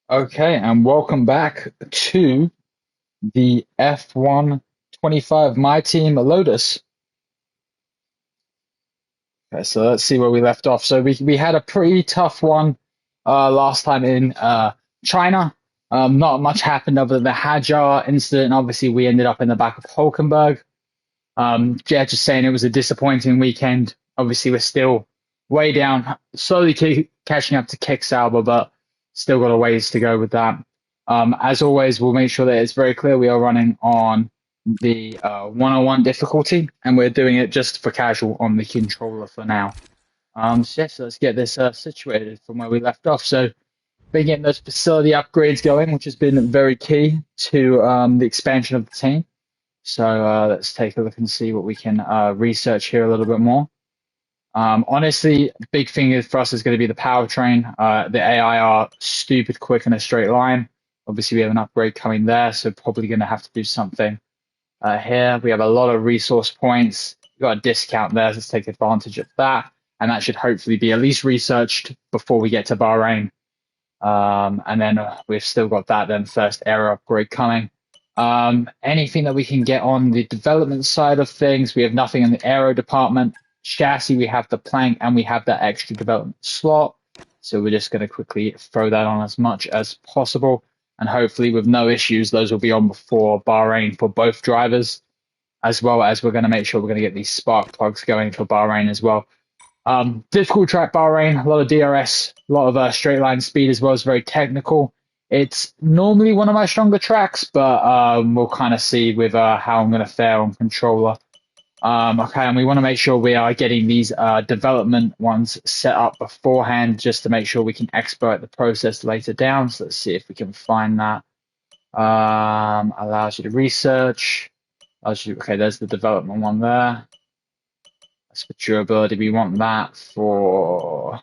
Okay, and welcome back to the F125 My Team Lotus. Okay, so let's see where we left off. So we had a pretty tough one last time in China. Not much happened other than the Hajar incident. Obviously, we ended up in the back of Hulkenberg. Yeah, just saying it was a disappointing weekend. Obviously, we're still way down, slowly catching up to Kick Sauber, but still got a ways to go with that. As always, we'll make sure that it's very clear we are running on the 101 difficulty, and we're doing it just for casual on the controller for now. So yes, let's get this situated from where we left off. So, been getting those facility upgrades going, which has been very key to the expansion of the team. So let's take a look and see what we can research here a little bit more. Honestly, big thing for us is going to be the powertrain. The AI are stupid quick in a straight line. Obviously, we have an upgrade coming there, so probably going to have to do something here. We have a lot of resource points. We've got a discount there, so let's take advantage of that. And that should hopefully be at least researched before we get to Bahrain. And then we've still got that then first aero upgrade coming. Anything that we can get on the development side of things, we have nothing in the aero department. Chassis, we have the plank and we have that extra development slot. So we're just going to quickly throw that on as much as possible. And hopefully with no issues, those will be on before Bahrain for both drivers, as well as we're going to make sure we're going to get these spark plugs going for Bahrain as well. Difficult track Bahrain, a lot of DRS, a lot of straight line speed as well. It's very technical. It's normally one of my stronger tracks, but we'll kind of see with how I'm going to fare on controller. Okay, and we want to make sure we are getting these development ones set up beforehand just to make sure we can expedite the process later down. So let's see if we can find that. Allows you to research. Okay, there's the development one there. That's for durability. We want that for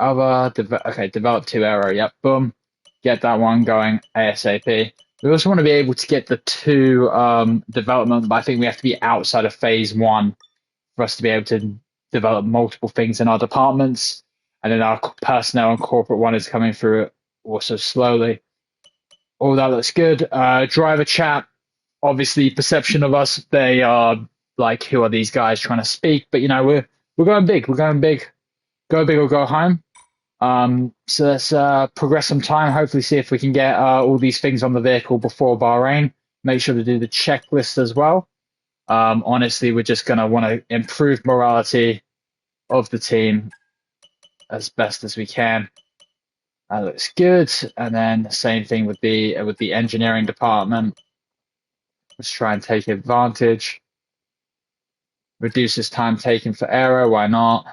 okay, develop 2 aero. Yep, boom. Get that one going ASAP. We also want to be able to get the 2 development, but I think we have to be outside of phase 1 for us to be able to develop multiple things in our departments. And then our personnel and corporate one is coming through also slowly. All that looks good. Driver chat, obviously perception of us, they are like, who are these guys trying to speak? But you know, we're going big. We're going big. Go big or go home. So let's progress some time, hopefully see if we can get all these things on the vehicle before Bahrain. Make sure to do the checklist as well. Honestly, we're just going to want to improve morality of the team as best as we can. That looks good. And then the same thing with the engineering department. Let's try and take advantage. Reduces time taken for aero, why not?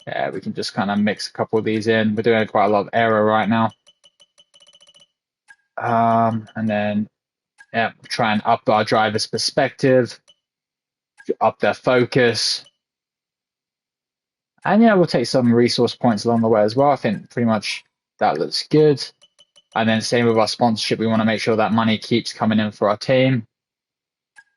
Yeah, we can just kind of mix a couple of these in. We're doing quite a lot of aero right now. And then, yeah, try and up our driver's perspective, up their focus. And yeah, we'll take some resource points along the way as well. I think pretty much that looks good. And then same with our sponsorship. We want to make sure that money keeps coming in for our team.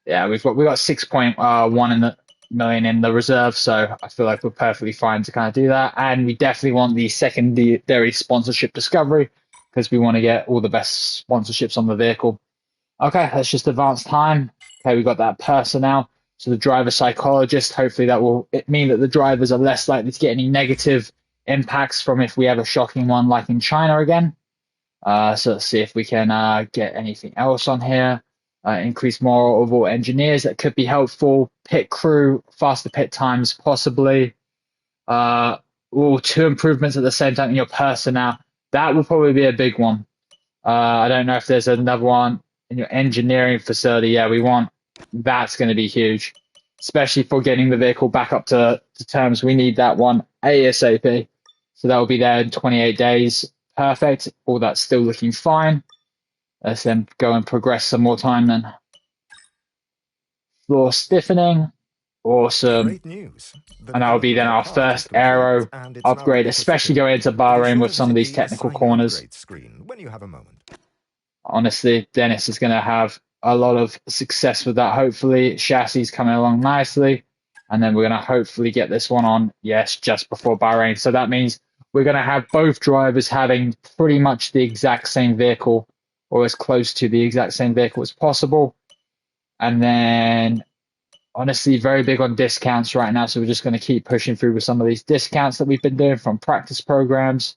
Yeah, we've got 6.1 million in the reserve, so I feel like we're perfectly fine to kind of do that. And we definitely want the secondary sponsorship discovery because we want to get all the best sponsorships on the vehicle. Okay, let's just advance time. Okay, we've got that personnel. So the driver psychologist, hopefully that will mean that the drivers are less likely to get any negative impacts from if we have a shocking one like in China again. So let's see if we can get anything else on here. Increase more overall engineers, that could be helpful. Pit crew, faster pit times, possibly. Or 2 improvements at the same time in your personnel. That will probably be a big one. I don't know if there's another one in your engineering facility. Yeah, that's going to be huge, especially for getting the vehicle back up to terms. We need that one ASAP. So that will be there in 28 days. Perfect. All that's still looking fine. Let's then go and progress some more time then. Floor stiffening. Awesome. Great news. And that will be then our first aero upgrade, especially going into Bahrain with some of these technical corners. When you have a moment. Honestly, Dennis is going to have a lot of success with that, hopefully. Chassis is coming along nicely. And then we're going to hopefully get this one on, yes, just before Bahrain. So that means we're going to have both drivers having pretty much the exact same vehicle, or as close to the exact same vehicle as possible. And then, honestly, very big on discounts right now, so we're just going to keep pushing through with some of these discounts that we've been doing from practice programs.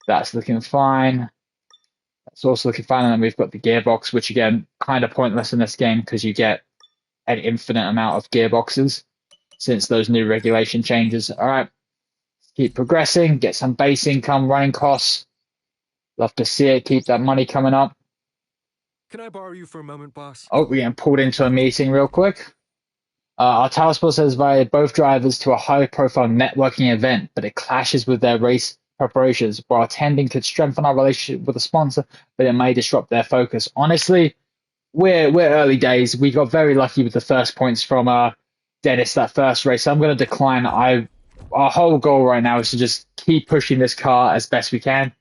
That's looking fine. That's also looking fine. And then we've got the gearbox, which again, kind of pointless in this game because you get an infinite amount of gearboxes since those new regulation changes. All right, keep progressing, get some base income, running costs. Love to see it. Keep that money coming up. Can I borrow you for a moment, boss? Oh, we're getting pulled into a meeting real quick. Our task force has invited both drivers to a high-profile networking event, but it clashes with their race preparations. While attending could strengthen our relationship with the sponsor, but it may disrupt their focus. Honestly, we're early days. We got very lucky with the first points from Dennis that first race. So I'm going to decline. Our whole goal right now is to just keep pushing this car as best we can.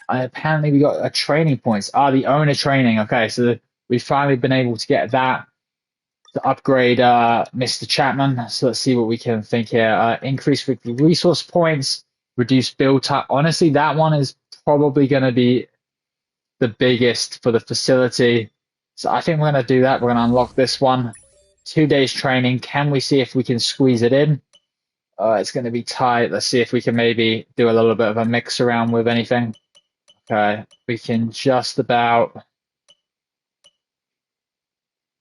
Apparently, we got a training points. The owner training. Okay, so we've finally been able to get that to upgrade Mr. Chapman. So let's see what we can think here. Increase resource points, reduce build time. Honestly, that one is probably going to be the biggest for the facility. So I think we're going to do that. We're going to unlock this one. 2 days training. Can we see if we can squeeze it in? It's going to be tight. Let's see if we can maybe do a little bit of a mix around with anything. Okay, we can just about.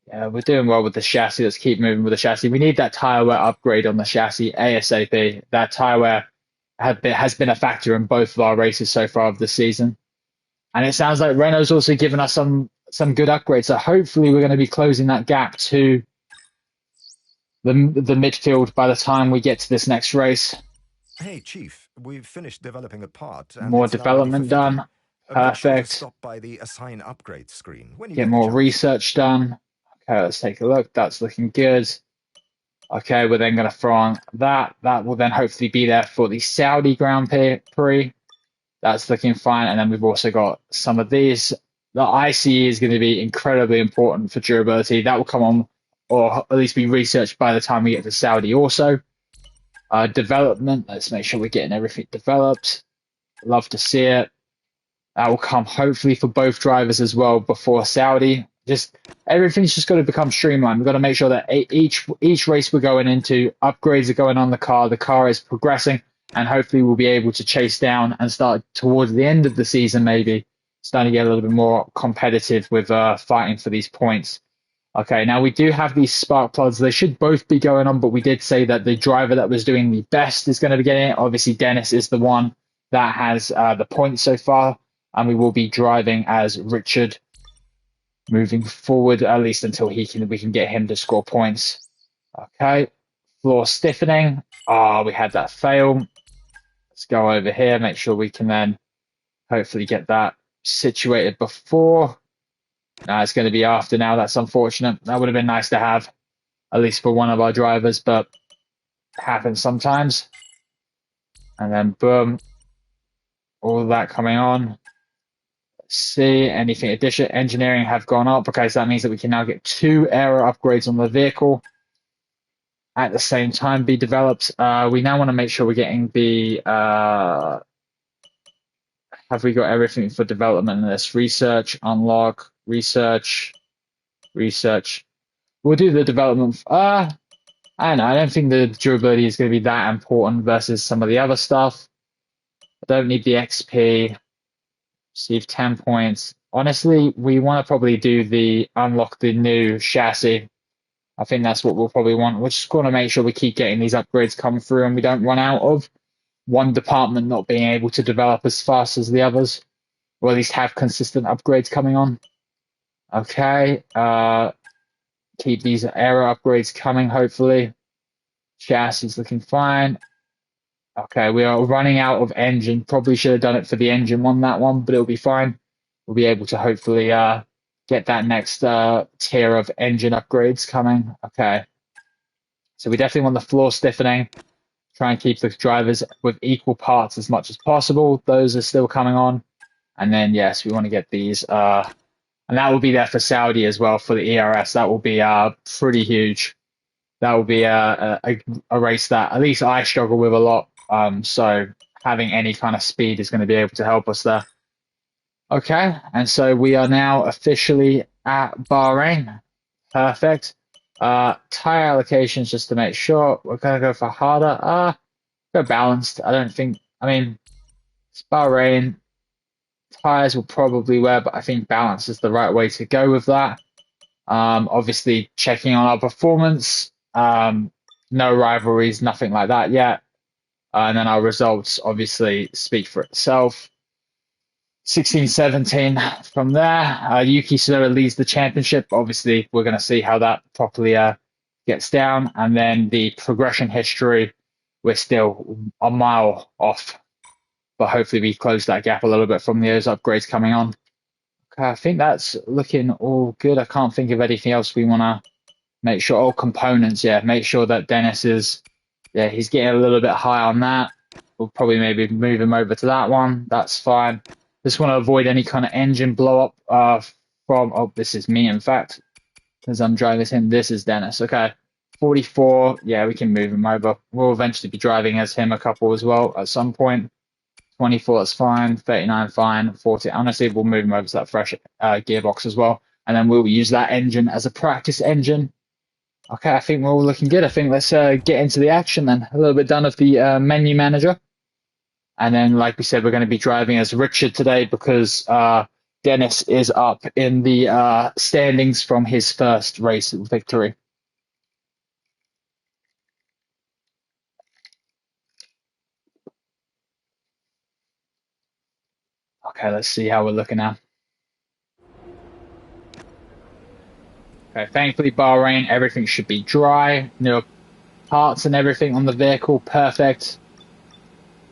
Yeah, we're doing well with the chassis. Let's keep moving with the chassis. We need that tire wear upgrade on the chassis ASAP. That tire wear has been a factor in both of our races so far of the season. And it sounds like Renault's also given us some good upgrades. So hopefully we're going to be closing that gap to the midfield by the time we get to this next race. Hey, Chief, we've finished developing a part. And More it's now ready for development fitting. done. Make sure to Perfect. stop by the assign upgrade screen when you Get the more chance. research done. Okay, let's take a look. That's looking good. Okay, we're then going to throw on that. That will then hopefully be there for the Saudi Grand Prix. That's looking fine. And then we've also got some of these. The ICE is going to be incredibly important for durability. That will come on, or at least be researched by the time we get to Saudi also. Development, let's make sure we're getting everything developed. Love to see it. That will come hopefully for both drivers as well before Saudi. Just everything's just got to become streamlined. We've got to make sure that each race we're going into, upgrades are going on the car is progressing, and hopefully we'll be able to chase down and start towards the end of the season, maybe starting to get a little bit more competitive with fighting for these points. Okay, now we do have these spark plugs. They should both be going on, but we did say that the driver that was doing the best is going to be getting it. Obviously, Dennis is the one that has the points so far, and we will be driving as Richard moving forward, at least until we can get him to score points. Okay, floor stiffening. We had that fail. Let's go over here, make sure we can then hopefully get that situated before. No, it's going to be after now. That's unfortunate. That would have been nice to have, at least for one of our drivers, but it happens sometimes. And then boom, all of that coming on. Let's see, anything addition, engineering have gone up. Okay, so that means that we can now get 2 aero upgrades on the vehicle at the same time be developed. We now want to make sure we're getting the, have we got everything for development in this? Research, unlock, research. We'll do the development. I don't know. I don't think the durability is going to be that important versus some of the other stuff. I don't need the XP. Receive 10 points. Honestly, we want to probably do the unlock the new chassis. I think that's what we'll probably want. We're just going to make sure we keep getting these upgrades come through and we don't run out of one department not being able to develop as fast as the others, or at least have consistent upgrades coming on. Okay, keep these aero upgrades coming, hopefully. Chassis is looking fine. Okay, we are running out of engine. Probably should have done it for the engine one, that one, but it'll be fine. We'll be able to hopefully get that next tier of engine upgrades coming. Okay, so we definitely want the floor stiffening. Try and keep the drivers with equal parts as much as possible. Those are still coming on. And then, yes, we want to get these. And that will be there for Saudi as well for the ERS. That will be pretty huge. That will be a race that at least I struggle with a lot. So having any kind of speed is going to be able to help us there. Okay, and so we are now officially at Bahrain. Perfect. Tire allocations, just to make sure. We're going to go for harder. Go balanced. I mean, it's Bahrain. Tires will probably wear, but I think balance is the right way to go with that. Obviously, checking on our performance. No rivalries, nothing like that yet. And then our results obviously speak for itself. 16-17 from there. Yuki Tsunoda leads the championship. Obviously, we're going to see how that properly gets down. And then the progression history, we're still a mile off. But hopefully we close that gap a little bit from those upgrades coming on. Okay, I think that's looking all good. I can't think of anything else we want to make sure. All components, yeah. Make sure that Dennis is, yeah, he's getting a little bit high on that. We'll probably maybe move him over to that one. That's fine. Just want to avoid any kind of engine blow up from, oh, this is me, in fact, because I'm driving this in. This is Dennis. Okay. 44. Yeah, we can move him over. We'll eventually be driving as him a couple as well at some point. 24, that's fine. 39, fine. 40. Honestly, we'll move him over to that fresh gearbox as well. And then we'll use that engine as a practice engine. Okay, I think we're all looking good. I think let's get into the action then. A little bit done of the menu manager. And then, like we said, we're going to be driving as Richard today because Dennis is up in the standings from his first race victory. Okay, let's see how we're looking now. Okay, thankfully, Bahrain, everything should be dry. New parts and everything on the vehicle, perfect.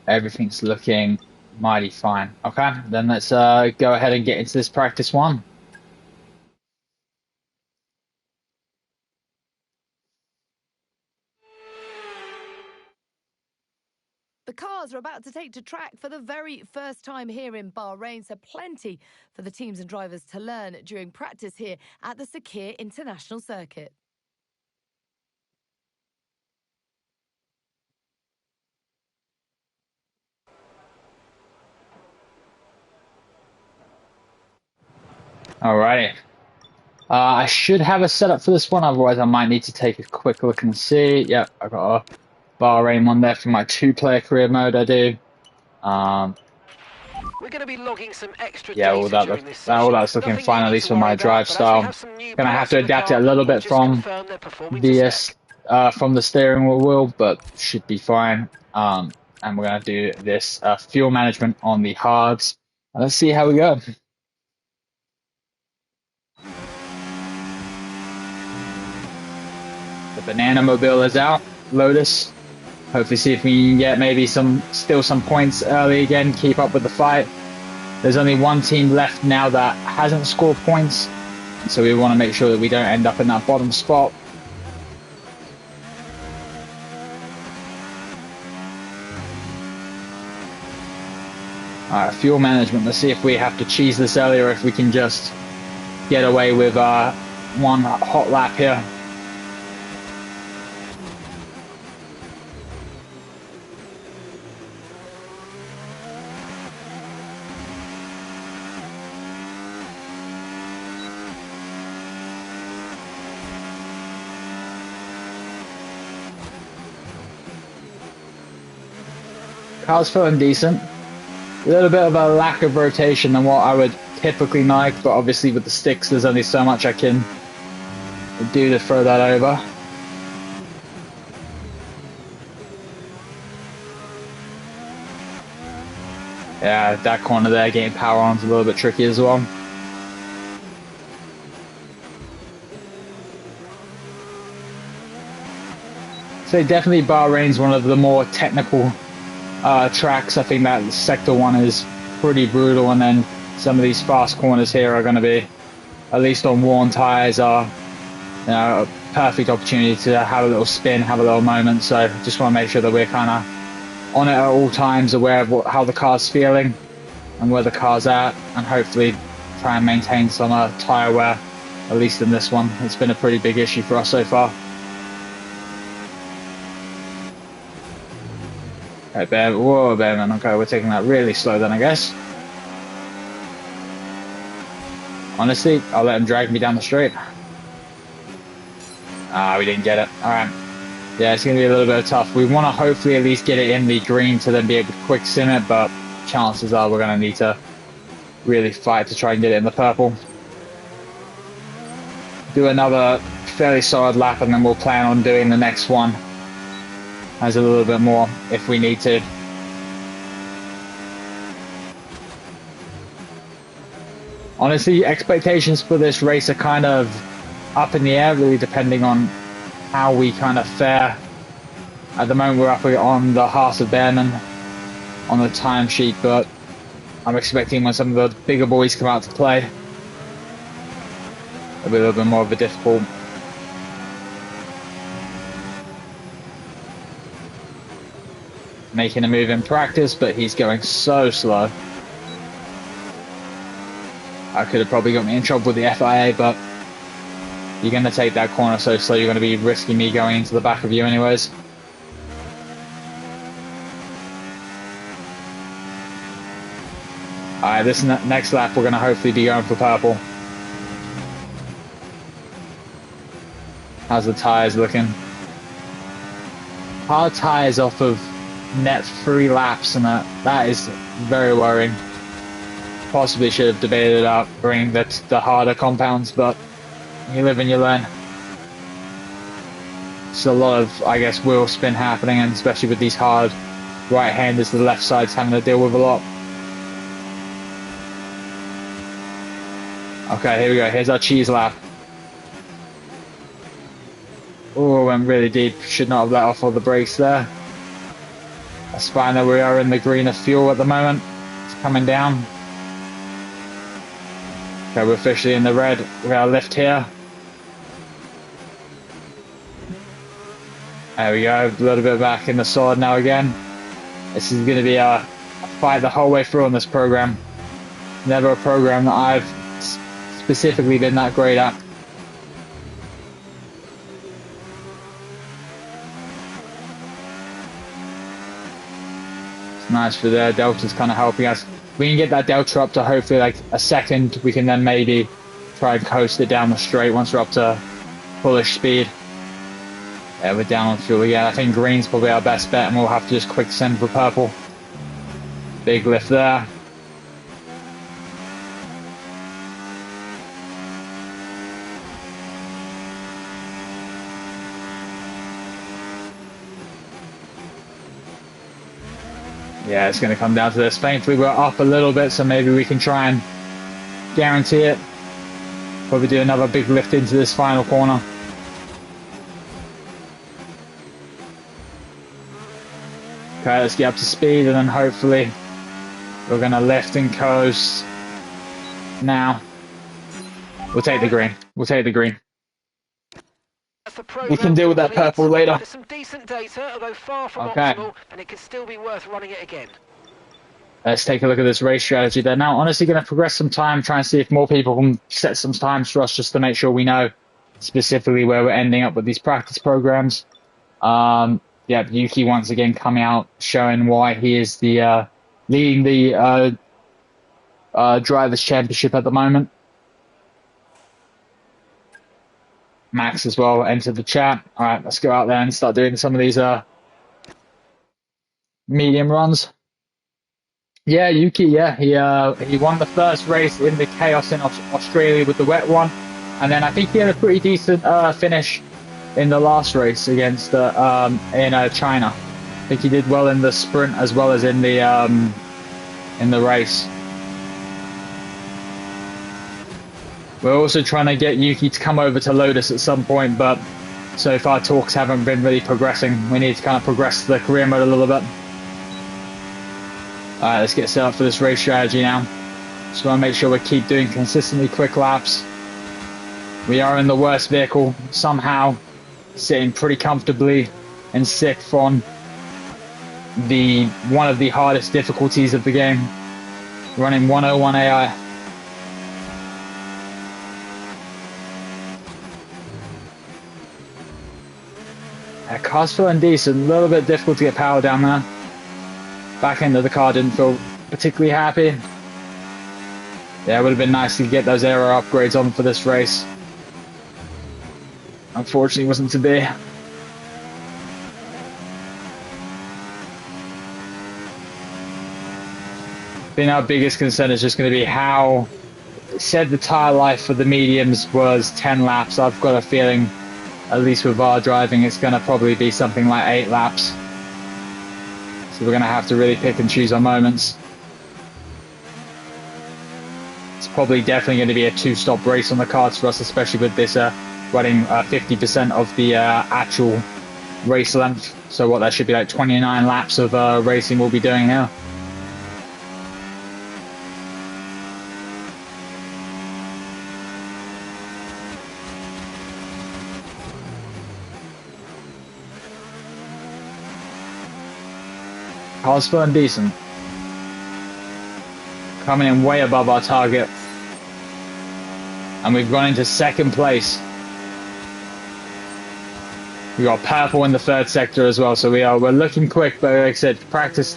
Everything's looking mighty fine. Okay, then let's go ahead and get into this practice one. The cars are about to take to track for the very first time here in Bahrain, so plenty for the teams and drivers to learn during practice here at the Sakhir International Circuit. Alrighty. I should have a setup for this one, otherwise I might need to take a quick look and see. Yep, I got a Bahrain one there for my 2-player career mode I do. We're going to be logging some extra yeah, all that's looking fine, at least for my drive style. Gonna have to adapt it a little bit from the steering wheel, but should be fine. And we're gonna do this fuel management on the hards. Let's see how we go. The banana mobile is out. Lotus. Hopefully see if we can get maybe still some points early again, keep up with the fight. There's only one team left now that hasn't scored points, so we want to make sure that we don't end up in that bottom spot. Alright, fuel management. Let's see if we have to cheese this early or if we can just get away with one hot lap here. Car's feeling decent. A little bit of a lack of rotation than what I would typically like, but obviously with the sticks there's only so much I can do to throw that over. Yeah, that corner there, getting power on is a little bit tricky as well. So definitely Bahrain's one of the more technical tracks. I think that sector 1 is pretty brutal, and then some of these fast corners here are going to be, at least on worn tires, are a perfect opportunity to have a little spin, have a little moment. So just want to make sure that we're kind of on it at all times, aware of how the car's feeling and where the car's at, and hopefully try and maintain some tire wear, at least in this one. It's been a pretty big issue for us so far. Okay, whoa, Bearman. Okay, we're taking that really slow then, I guess. Honestly, I'll let him drag me down the straight. Ah, we didn't get it. All right. Yeah, it's going to be a little bit tough. We want to hopefully at least get it in the green to then be able to quick sim it, but chances are we're going to need to really fight to try and get it in the purple. Do another fairly solid lap, and then we'll plan on doing the next one as a little bit more if we need to. Honestly, expectations for this race are kind of up in the air, really depending on how we kind of fare. At the moment, we're up on the Haas of Behrman on the timesheet, but I'm expecting when some of the bigger boys come out to play, it'll be a little bit more of a difficult. Making a move in practice, but he's going so slow. I could have probably got me in trouble with the FIA, but you're going to take that corner so slow, you're going to be risking me going into the back of you anyways. Alright, this next lap we're going to hopefully be going for purple. How's the tyres looking? Hard tyres off of net 3 laps, and that is very worrying. Possibly should have debated about bringing the harder compounds, but you live and you learn. It's a lot of, I guess, wheel spin happening, and especially with these hard right-handers, the left side's having to deal with a lot. Okay, here we go. Here's our cheese lap. Oh, went really deep. Should not have let off all the brakes there. That's fine that we are in the green of fuel at the moment. It's coming down. Okay, we're officially in the red. We're going to lift here. There we go. A little bit back in the solid now again. This is going to be a fight the whole way through on this program. Never a program that I've specifically been that great at. It's nice for the Delta's kind of helping us. We can get that Delta up to hopefully like a second. We can then maybe try and coast it down the straight once we're up to fullish speed. Yeah, we're down on fuel again. I think green's probably our best bet, and we'll have to just quick send for purple. Big lift there. Yeah, it's going to come down to this. Thankfully, we're up a little bit, so maybe we can try and guarantee it. Probably do another big lift into this final corner. Okay, let's get up to speed, and then hopefully we're going to lift and coast. Now, we'll take the green. We'll take the green. We can deal with that purple later. There's some decent data, although far from Okay. optimal, and it could still be worth running it again. Let's take a look at this race strategy there. Now, honestly, going to progress some time, try and see if more people can set some times for us, just to make sure we know specifically where we're ending up with these practice programs. Yeah, Yuki once again coming out, showing why he is the leading the Drivers' Championship at the moment. Max as well entered the chat. All right, let's go out there and start doing some of these medium runs. Yeah, Yuki, yeah, he won the first race in the chaos in Australia with the wet one, and then I think he had a pretty decent finish in the last race against in China. I think he did well in the sprint as well as in the race. We're also trying to get Yuki to come over to Lotus at some point, but so far talks haven't been really progressing. We need to kind of progress the career mode a little bit. Alright, let's get set up for this race strategy now. Just want to make sure we keep doing consistently quick laps. We are in the worst vehicle, somehow sitting pretty comfortably in 6th on one of the hardest difficulties of the game. Running 101 AI. Car's feeling decent, a little bit difficult to get power down there. Back end of the car didn't feel particularly happy. Yeah, it would have been nice to get those aero upgrades on for this race. Unfortunately, it wasn't to be. I think our biggest concern is just going to be how said the tire life for the mediums was 10 laps. I've got a feeling, at least with our driving, it's going to probably be something like 8 laps. So we're going to have to really pick and choose our moments. It's probably definitely going to be a 2-stop race on the cards for us, especially with this running 50% of the actual race length. So what, that should be like 29 laps of racing we'll be doing here. Car's feeling decent. Coming in way above our target. And we've gone into 2nd place. We got purple in the 3rd sector as well, so we're looking quick, but like I said, practice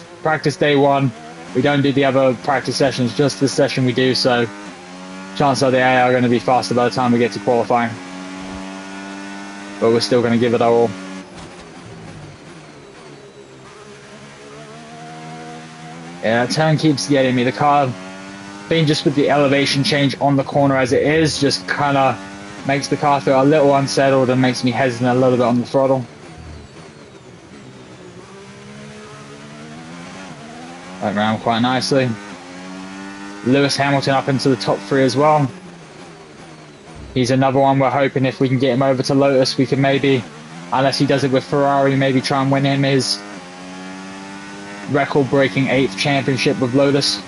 day 1. We don't do the other practice sessions, just this session we do, so chances are the AI are going to be faster by the time we get to qualifying. But we're still going to give it our all. Yeah, that turn keeps getting me. The car, I think just with the elevation change on the corner as it is, just kind of makes the car feel a little unsettled and makes me hesitant a little bit on the throttle. Went around quite nicely. Lewis Hamilton up into the top 3 as well. He's another one we're hoping if we can get him over to Lotus, we can maybe, unless he does it with Ferrari, maybe try and win him his record-breaking 8th championship with Lotus.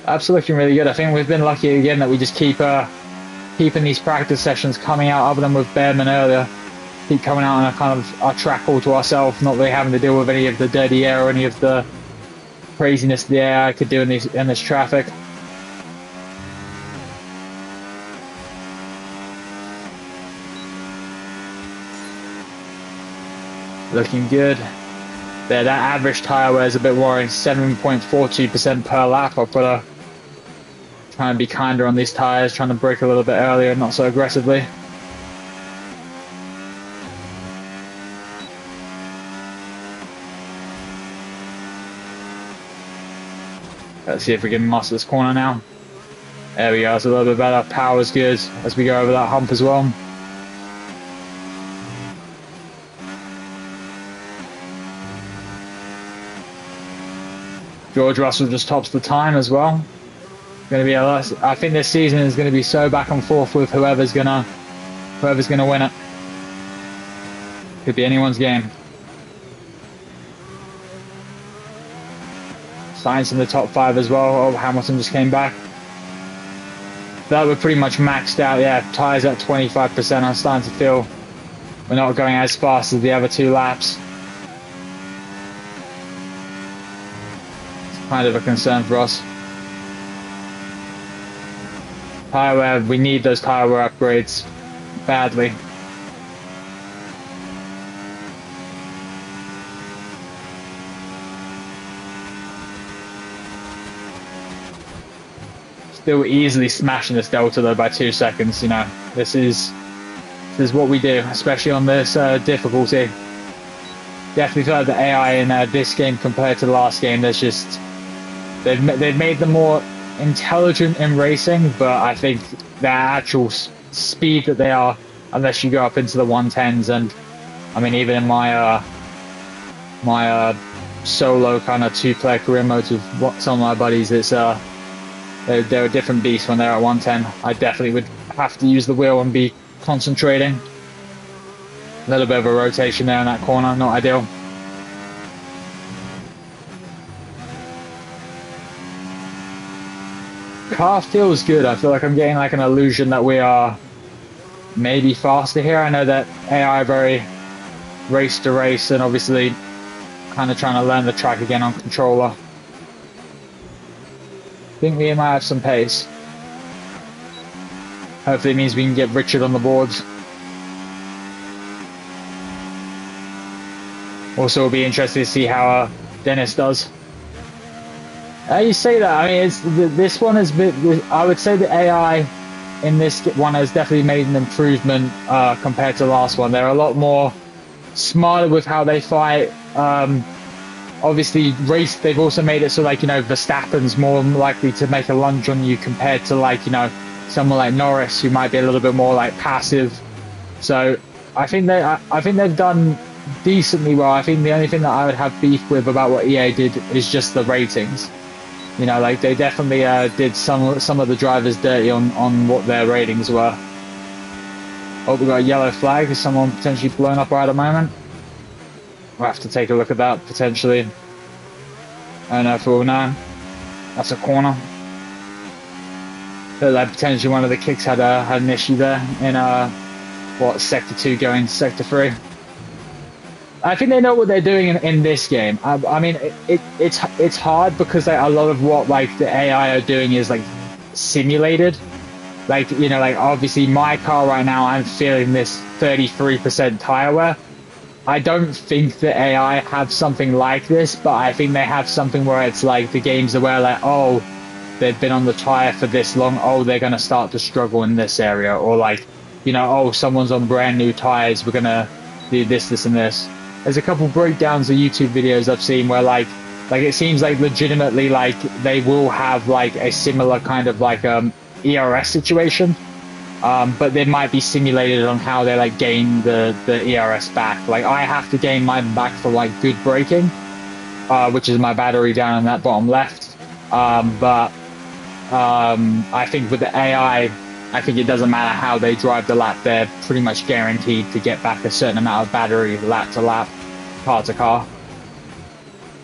Absolutely really good. I think we've been lucky again that we just keeping these practice sessions coming out, other than with Behrman earlier. Keep coming out on a kind of our track all to ourselves, not really having to deal with any of the dirty air or any of the craziness the AI could do in this traffic. Looking good. There, that average tire wear is a bit worrying. 7.42% per lap. I've got to try and be kinder on these tires, trying to brake a little bit earlier, not so aggressively. Let's see if we can master this corner now. There we go, it's a little bit better. Power's good as we go over that hump as well. George Russell just tops the time as well. Going to be a lot. I think this season is going to be so back and forth with whoever's gonna win it. Could be anyone's game. Sainz in the top 5 as well. Oh, Hamilton just came back. That we're pretty much maxed out. Yeah, tires at 25%. I'm starting to feel we're not going as fast as the other 2 laps. It's kind of a concern for us. Tire wear, we need those tire wear upgrades badly. Still easily smashing this delta though by 2 seconds. You know, this is what we do, especially on this difficulty. Definitely feel like the AI in this game compared to the last game, there's just they've made them more intelligent in racing, but I think their actual speed that they are, unless you go up into the 110s, and I mean even in my solo kind of 2-player career modes with some of my buddies, it's they're a different beast when they're at 110. I definitely would have to use the wheel and be concentrating. A little bit of a rotation there in that corner, not ideal. Car feels good. I feel like I'm getting like an illusion that we are maybe faster here. I know that AI very race to race and obviously kind of trying to learn the track again on controller. think we might have some pace. Hopefully it means we can get Richard on the boards. Also, it'll be interesting to see how Dennis does. You say that, I mean, this one has been, I would say the AI in this one has definitely made an improvement compared to the last one. They're a lot more smarter with how they fight. Obviously, they've also made it so, like, you know, Verstappen's more likely to make a lunge on you compared to, like, you know, someone like Norris, who might be a little bit more, like, passive. So I think they've done decently well. I think the only thing that I would have beef with about what EA did is just the ratings. You know, like, they definitely did some of the drivers dirty on what their ratings were. Oh, we got a yellow flag. Is someone potentially blown up right at the moment? We'll have to take a look at that, potentially. I don't know if we'll know. That's a corner. But like, potentially one of the kicks had an issue there in, Sector 2 going to Sector 3. I think they know what they're doing in this game. I mean, it's hard because, like, a lot of what, like, the AI are doing is, like, simulated. Like, you know, like, obviously my car right now, I'm feeling this 33% tire wear. I don't think the AI have something like this, but I think they have something where it's like the game's aware, like, oh, they've been on the tire for this long, oh, they're going to start to struggle in this area. Or, like, you know, oh, someone's on brand new tires, we're going to do this, this, and this. There's a couple breakdowns of YouTube videos I've seen where, like it seems like legitimately, like, they will have, like, a similar kind of, like, ERS situation. But they might be simulated on how they, like, gain the ERS back. Like, I have to gain mine back for, like, good braking, which is my battery down in that bottom left. But I think with the AI, I think it doesn't matter how they drive the lap, they're pretty much guaranteed to get back a certain amount of battery lap to lap, car to car.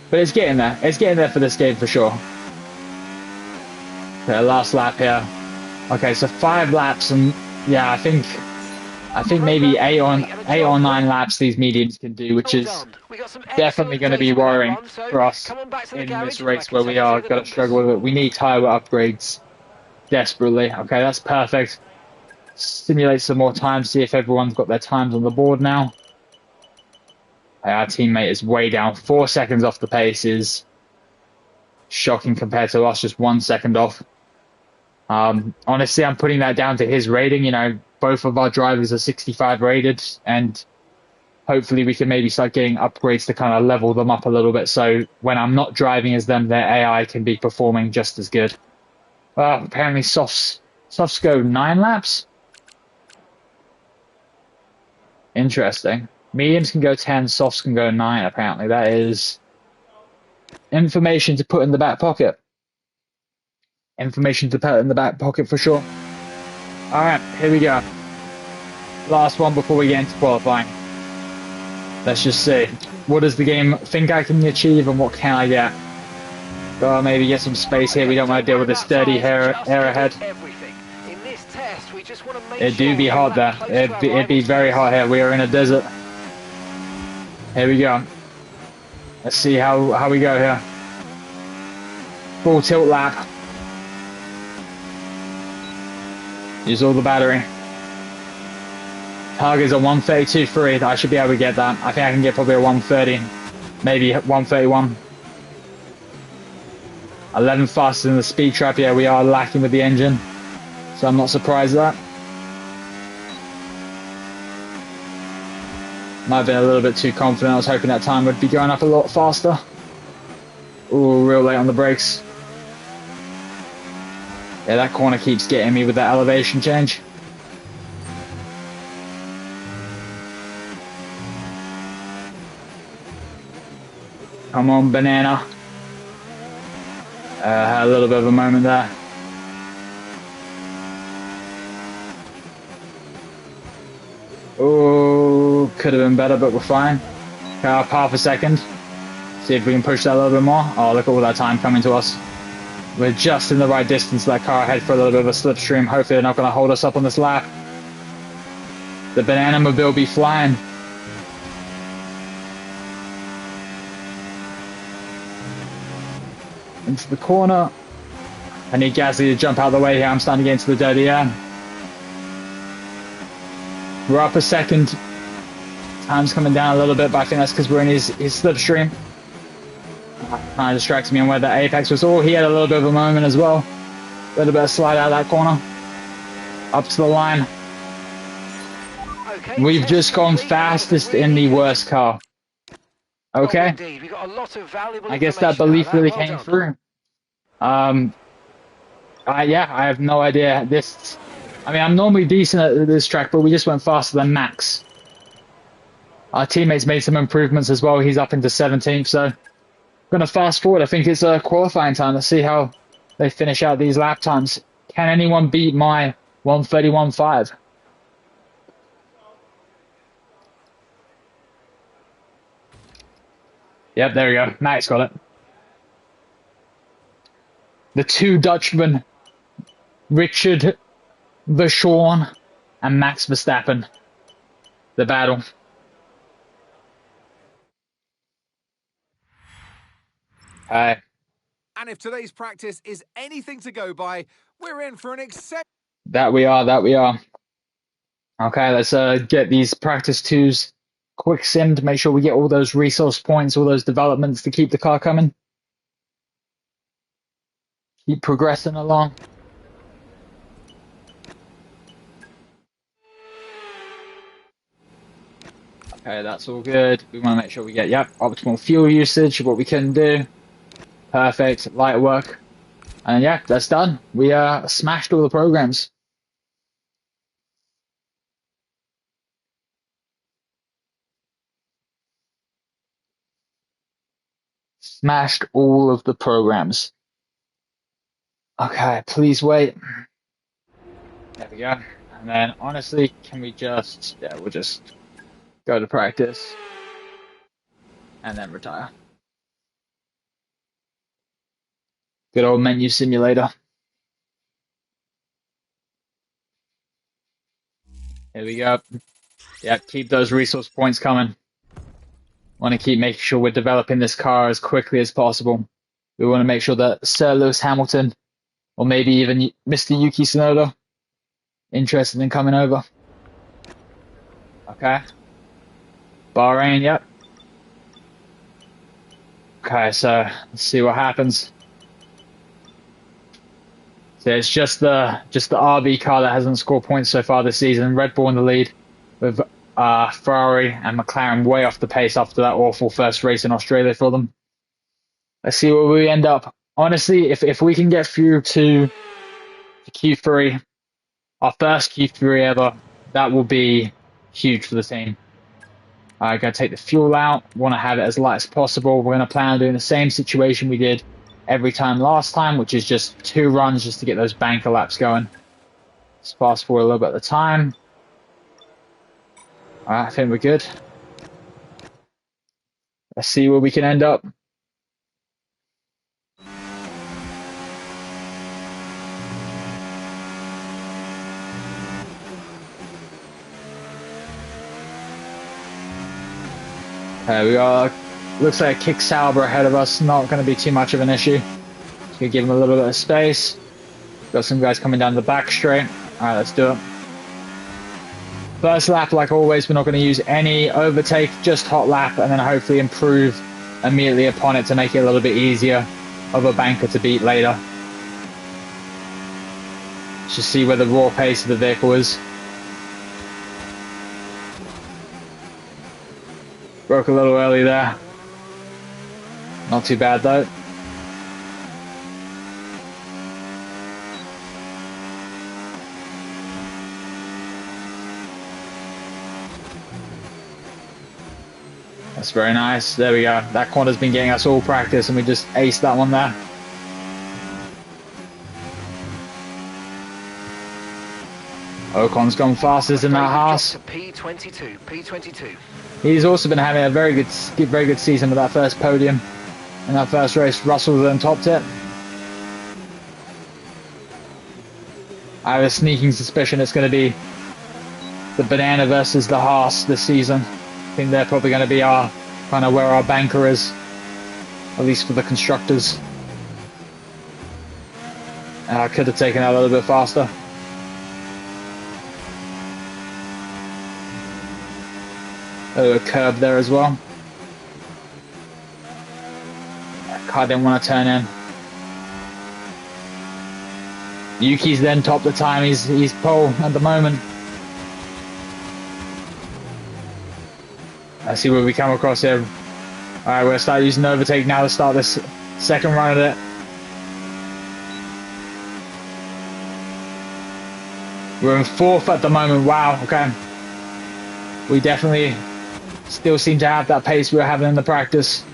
But it's getting there. It's getting there for this game for sure. Okay, last lap here. Okay, so 5 laps, and yeah, I think maybe 8 or 9 laps these mediums can do, which is definitely going to be worrying for us in this race where we are going to struggle with it. We need tyre upgrades desperately. Okay, that's perfect. Simulate some more time, see if everyone's got their times on the board now. Our teammate is way down. 4 seconds off the pace is shocking compared to us, just 1 second off. Honestly, I'm putting that down to his rating. You know, both of our drivers are 65 rated, and hopefully we can maybe start getting upgrades to kind of level them up a little bit, so when I'm not driving as them, their AI can be performing just as good. Apparently softs go 9 laps. Interesting. Mediums can go 10, softs can go 9, apparently. That is information to put in the back pocket. Information to put in the back pocket for sure. Alright, here we go. Last one before we get into qualifying. Let's just see. What does the game think I can achieve, and what can I get? Maybe get some space here. We don't want to deal with this dirty air ahead. It do be hot there. It'd be very hot here. We are in a desert. Here we go. Let's see how we go here. Full tilt lap. Use all the battery. Target's a 132.3. I should be able to get that. I think I can get probably a 130. Maybe 131. 11 faster than the speed trap. Yeah, we are lacking with the engine, so I'm not surprised at that. Might have been a little bit too confident. I was hoping that time would be going up a lot faster. Ooh, real late on the brakes. Yeah, that corner keeps getting me with that elevation change. Come on, banana. Had a little bit of a moment there. Oh, could have been better, but we're fine. Half a second. See if we can push that a little bit more. Oh, look at all that time coming to us. We're just in the right distance to that car ahead for a little bit of a slipstream. Hopefully they're not going to hold us up on this lap. The banana mobile be flying. Into the corner. I need Gasly to jump out of the way here. I'm starting to get into the dirty air. We're up a second. Time's coming down a little bit, but I think that's because we're in his slipstream. Kind of distracted me on where the apex was. Oh, he had a little bit of a moment as well. A little bit of slide out of that corner. Up to the line. Okay, We've just gone fastest in the worst car. Okay. Indeed. We got a lot of valuable I guess that information belief out of really Well came done. through. Yeah, I have no idea. I mean, I'm normally decent at this track, but we just went faster than Max. Our teammates made some improvements as well. He's up into 17th, so I'm going to fast forward. I think it's a qualifying time. Let's see how they finish out these lap times. Can anyone beat my 1:31.5? Yep, there we go. Max got it. The two Dutchmen, Richard Verschoorn and Max Verstappen. The battle. Hi. And if today's practice is anything to go by, we're in for an exceptional. That we are. Okay, let's get these practice twos quick simmed, make sure we get all those resource points, all those developments to keep the car coming. Keep progressing along. Okay, that's all good. We want to make sure we get, optimal fuel usage, what we can do. Perfect, light work. And yeah, that's done. We smashed all the programs. Smashed all of the programs. Okay, please wait. There we go. And then honestly, can we just, we'll just go to practice and then retire. Good old menu simulator. Here we go. Yeah, keep those resource points coming. Want to keep making sure we're developing this car as quickly as possible. We want to make sure that Sir Lewis Hamilton, or maybe even Mr. Yuki Tsunoda, interested in coming over. Okay. Bahrain, yep. Okay, so let's see what happens. So it's just the RB car that hasn't scored points so far this season. Red Bull in the lead with Ferrari and McLaren way off the pace after that awful first race in Australia for them. Let's see where we end up. Honestly, if we can get through to Q3, our first Q3 ever, that will be huge for the team. I'm going to take the fuel out. Want to have it as light as possible. We're going to plan on doing the same situation we did every time last time, which is just 2 runs just to get those banker laps going. Let's fast forward a little bit of the time. Alright, I think we're good. Let's see where we can end up. We are, looks like a kick Sauber ahead of us, not going to be too much of an issue. Just going to give him a little bit of space. Got some guys coming down the back straight. Alright, let's do it. First lap, like always, we're not going to use any overtake, just hot lap, and then hopefully improve immediately upon it to make it a little bit easier of a banker to beat later. Just see where the raw pace of the vehicle is. Broke a little early there. Not too bad though. That's very nice. There we go. That corner's been getting us all practice and we just aced that one there. Ocon's gone fastest in that Haas. P22. He's also been having a very good season with that first podium in that first race. Russell then topped it. I have a sneaking suspicion it's going to be the Banana versus the Haas this season. I think they're probably going to be our kind of where our banker is, at least for the constructors. I could have taken that a little bit faster. A curb there as well. That car didn't want to turn in. Yuki's then topped the time. He's pole at the moment. Let's see what we come across here. All right, we'll start using overtake now to start this second run of it. We're in fourth at the moment. Wow, okay. We definitely still seem to have that pace we were having in the practice.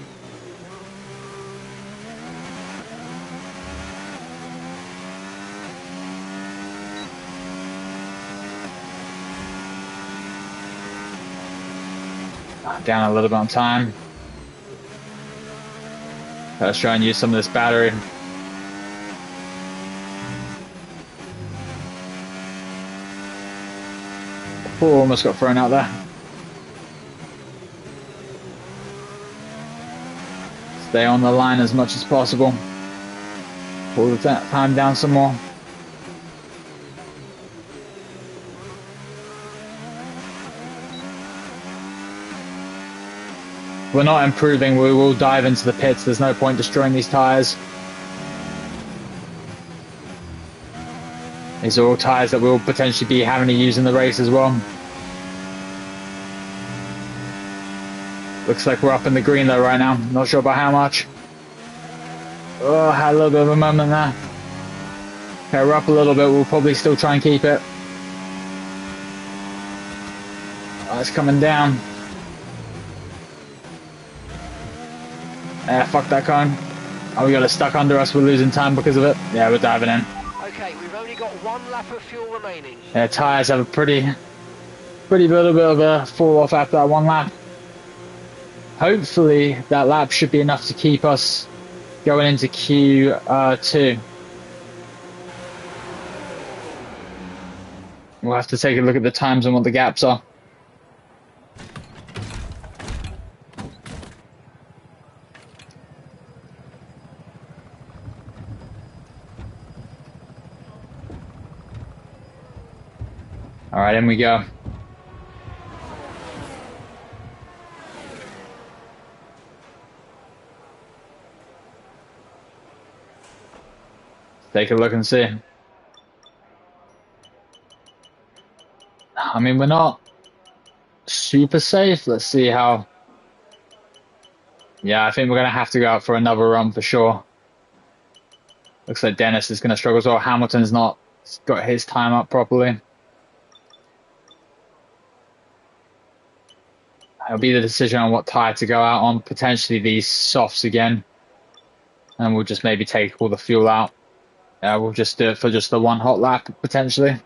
Down a little bit on time. Let's try and use some of this battery. Oh, almost got thrown out there. Stay on the line as much as possible. Pull the time down some more. If we're not improving, we will dive into the pits. There's no point destroying these tires. These are all tires that we'll potentially be having to use in the race as well. Looks like we're up in the green though right now. Not sure about how much. Oh, had a little bit of a moment there. Okay, we're up a little bit. We'll probably still try and keep it. Oh, it's coming down. Fuck that cone. Oh, we got it stuck under us. We're losing time because of it. Yeah, we're diving in. Okay, we've only got 1 lap of fuel remaining. Yeah, tires have a pretty little bit of a fall off after that 1 lap. Hopefully that lap should be enough to keep us going into Q2. We'll have to take a look at the times and what the gaps are. All right, in we go. Take a look and see. I mean, we're not super safe. Let's see how. Yeah, I think we're going to have to go out for another run for sure. Looks like Dennis is going to struggle as well. Hamilton's not got his time up properly. It'll be the decision on what tyre to go out on. Potentially these softs again. And we'll just maybe take all the fuel out. We'll just do it for just the 1 hot lap, potentially.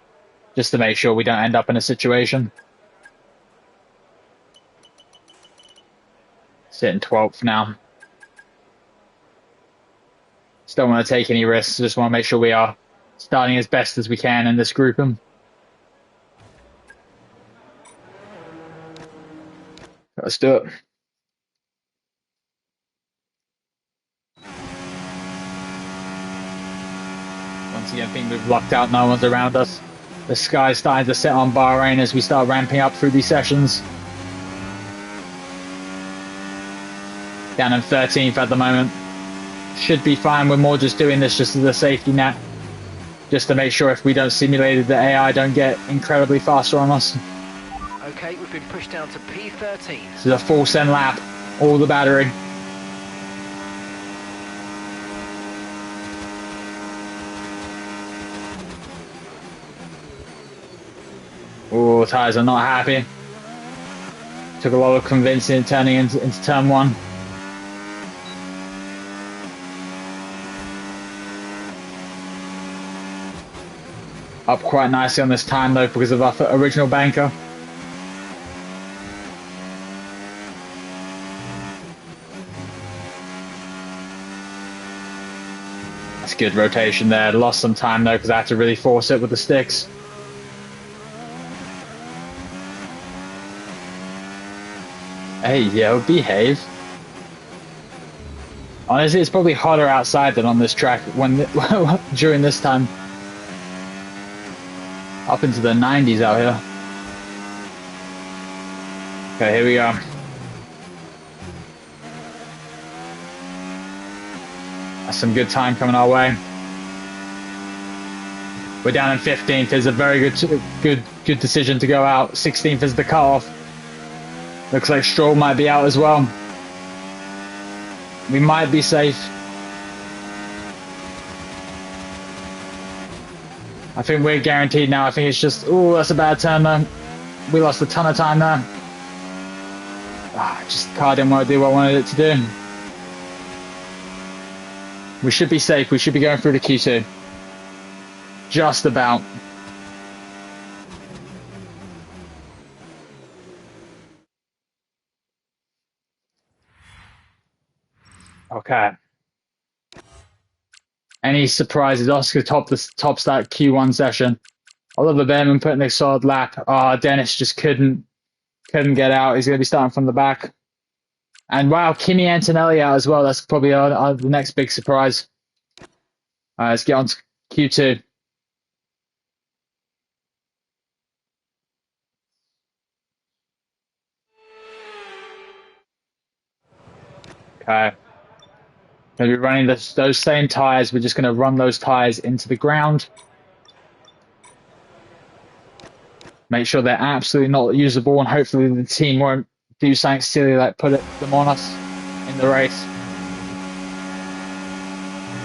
Just to make sure we don't end up in a situation. Sitting 12th now. Just don't want to take any risks. Just want to make sure we are starting as best as we can in this grouping. Let's do it. Once again, I think we've lucked out. No one's around us. The sky's starting to set on Bahrain as we start ramping up through these sessions. Down in 13th at the moment. Should be fine. We're more just doing this just as a safety net. Just to make sure if we don't simulate it, the AI don't get incredibly faster on us. Okay, we've been pushed down to P13. This is a full send lap. All the battery. Oh, tyres are not happy. Took a lot of convincing turning into turn 1. Up quite nicely on this time though because of our original banker. That's good rotation there. Lost some time though because I had to really force it with the sticks. Hey, yo, behave. Honestly, it's probably hotter outside than on this track during this time. Up into the 90s out here. Okay, here we go. That's some good time coming our way. We're down in 15th. It's a very good decision to go out. 16th is the cutoff. Looks like Stroll might be out as well. We might be safe. I think we're guaranteed now. I think it's just, oh, that's a bad turn though. We lost a ton of time there. Just the car didn't want to do what I wanted it to do. We should be safe. We should be going through the Q2. Just about. Okay. Any surprises? Oscar tops that Q1 session. Oliver Behrman putting a solid lap. Dennis just couldn't get out. He's going to be starting from the back. And wow, Kimi Antonelli out as well. That's probably the next big surprise. Let's get on to Q2. Okay. Going to be running those same tyres. We're just going to run those tyres into the ground. Make sure they're absolutely not usable, and hopefully the team won't do something silly like put them on us in the race.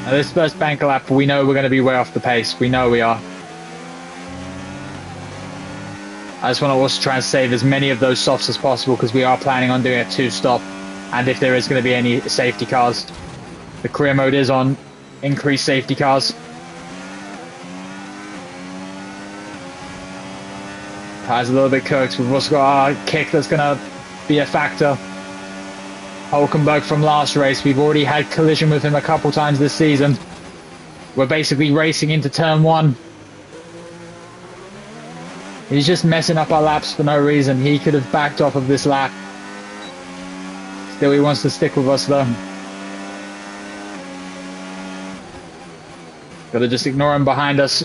Now this first bank lap, we know we're going to be way off the pace. We know we are. I just want to also try and save as many of those softs as possible because we are planning on doing a 2-stop. And if there is going to be any safety cars, the career mode is on increased safety cars. Tires a little bit cooked. We've also got our kick that's going to be a factor. Hulkenberg from last race, we've already had collision with him a couple times this season. We're basically racing into turn 1. He's just messing up our laps for no reason. He could have backed off of this lap. Still, he wants to stick with us though. Gotta just ignore him behind us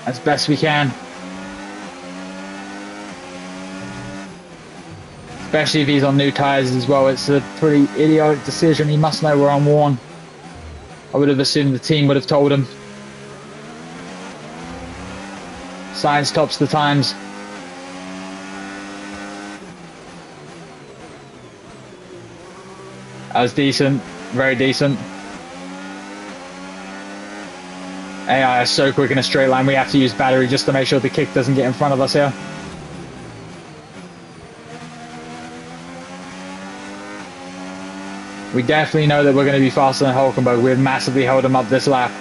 as best we can. Especially if he's on new tyres as well. It's a pretty idiotic decision. He must know we're on worn. I would have assumed the team would have told him. Science tops the times. That was decent. Very decent. AI is so quick in a straight line. We have to use battery just to make sure the kick doesn't get in front of us here. We definitely know that we're going to be faster than Hulkenberg. We've massively held him up this lap.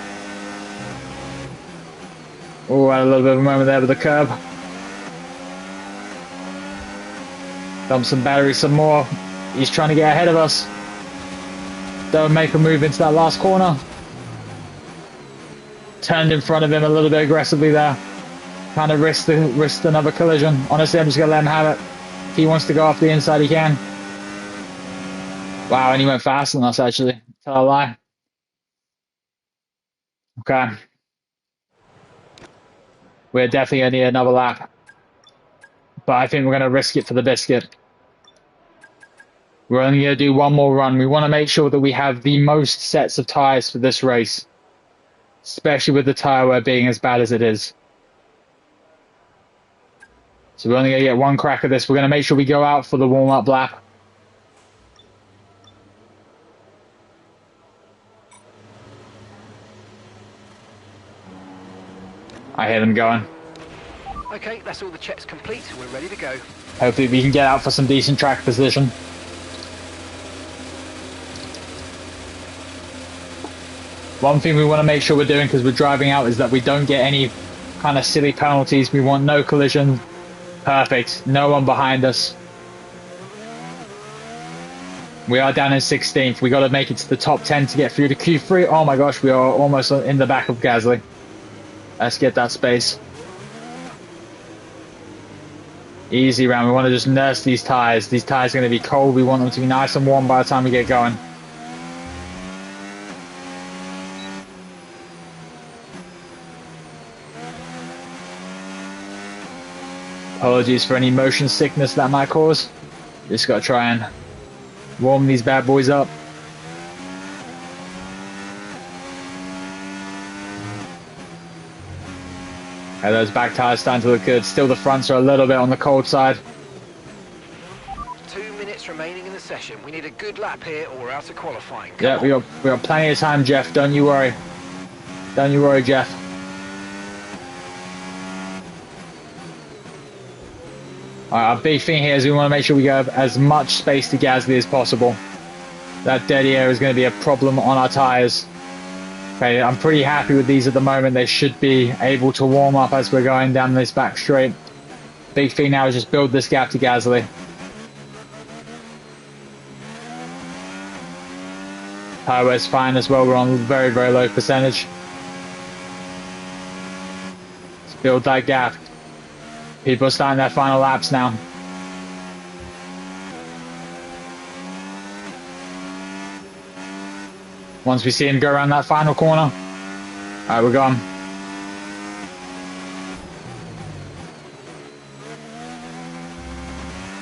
Oh, had a little bit of a moment there with the curb. Dump some battery some more. He's trying to get ahead of us. Don't make a move into that last corner. Turned in front of him a little bit aggressively there. Kind of risked another collision. Honestly, I'm just going to let him have it. If he wants to go off the inside, he can. Wow, and he went faster than us, actually. Tell a lie. Okay. We're definitely going to need another lap. But I think we're going to risk it for the biscuit. We're only going to do one more run. We want to make sure that we have the most sets of tyres for this race. Especially with the tyre wear being as bad as it is. So we're only going to get one crack at this. We're going to make sure we go out for the warm-up lap. I hear them going. Okay, that's all the checks complete. We're ready to go. Hopefully we can get out for some decent track position. One thing we want to make sure we're doing because we're driving out is that we don't get any kind of silly penalties. We want no collision. Perfect. No one behind us. We are down in 16th. We got to make it to the top 10 to get through to Q3. Oh my gosh, we are almost in the back of Gasly. Let's get that space. Easy round. We want to just nurse these tyres. These tyres are going to be cold. We want them to be nice and warm by the time we get going. Apologies for any motion sickness that might cause. Just gotta try and warm these bad boys up. Yeah, those back tires starting to look good. Still the fronts are a little bit on the cold side. 2 minutes remaining in the session. We need a good lap here or we're out of qualifying. Yeah, we got plenty of time, Jeff. Don't you worry. Don't you worry, Jeff. Alright, our big thing here is we want to make sure we have as much space to Gasly as possible. That dead air is going to be a problem on our tires. Okay, I'm pretty happy with these at the moment. They should be able to warm up as we're going down this back straight. Big thing now is just build this gap to Gasly. Tire wear's fine as well. We're on very, very low percentage. Let's build that gap. People are starting their final laps now. Once we see him go around that final corner. Alright, we're gone.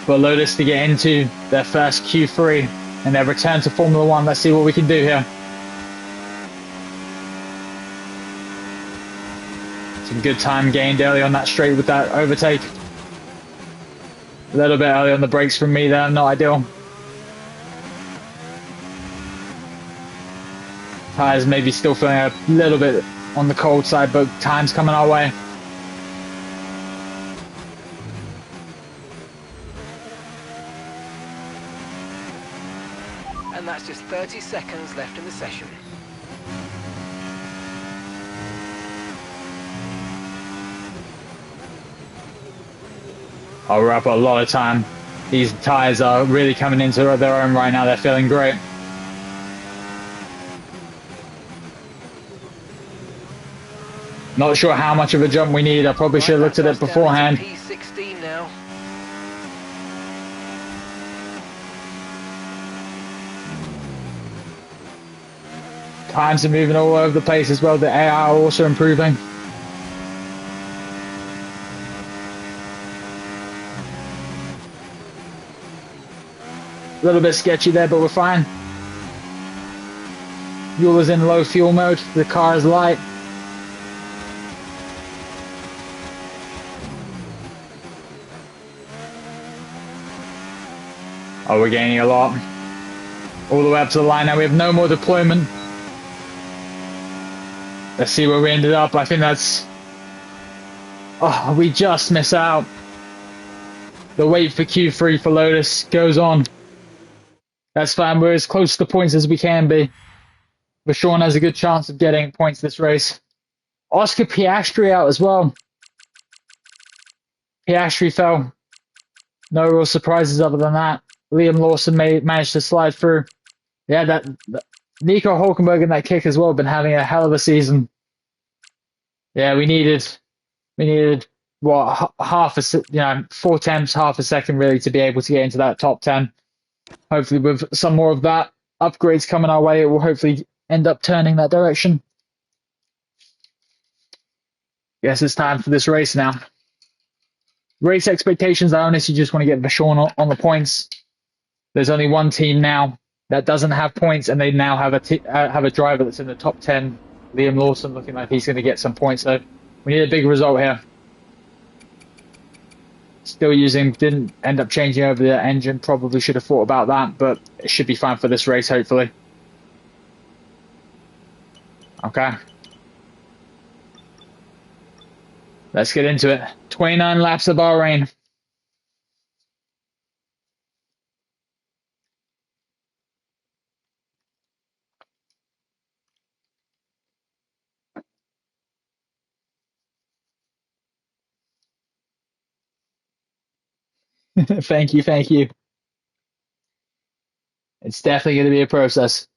For Lotus to get into their first Q3 and their return to Formula One. Let's see what we can do here. Some good time gained early on that straight with that overtake. A little bit early on the brakes from me there, not ideal. Tires maybe still feeling a little bit on the cold side, but time's coming our way. And that's just 30 seconds left in the session. Oh, we're up a lot of time. These tires are really coming into their own right now. They're feeling great. Not sure how much of a jump we need. I probably should have looked at it beforehand. P16 now. Times are moving all over the place as well. The AI are also improving. A little bit sketchy there, but we're fine. Fuel is in low fuel mode. The car is light. Oh, we're gaining a lot. All the way up to the line now. We have no more deployment. Let's see where we ended up. I think that's... Oh, we just miss out. The wait for Q3 for Lotus goes on. That's fine. We're as close to the points as we can be. But Sean has a good chance of getting points this race. Oscar Piastri out as well. Piastri fell. No real surprises other than that. Liam Lawson managed to slide through. Yeah, that Nico Hulkenberg in that kick as well, been having a hell of a season. Yeah, we needed what, half a, 4/10, half a second really to be able to get into that top 10. Hopefully with some more of that upgrades coming our way, it will hopefully end up turning that direction. Guess it's time for this race now. Race expectations, I honestly just want to get Vachon on the points. There's only one team now that doesn't have points, and they now have a driver that's in the top 10. Liam Lawson looking like he's going to get some points, so we need a big result here. Didn't end up changing over the engine. Probably should have thought about that, but it should be fine for this race, hopefully. Okay. Let's get into it. 29 laps of Bahrain. Thank you, thank you. It's definitely going to be a process.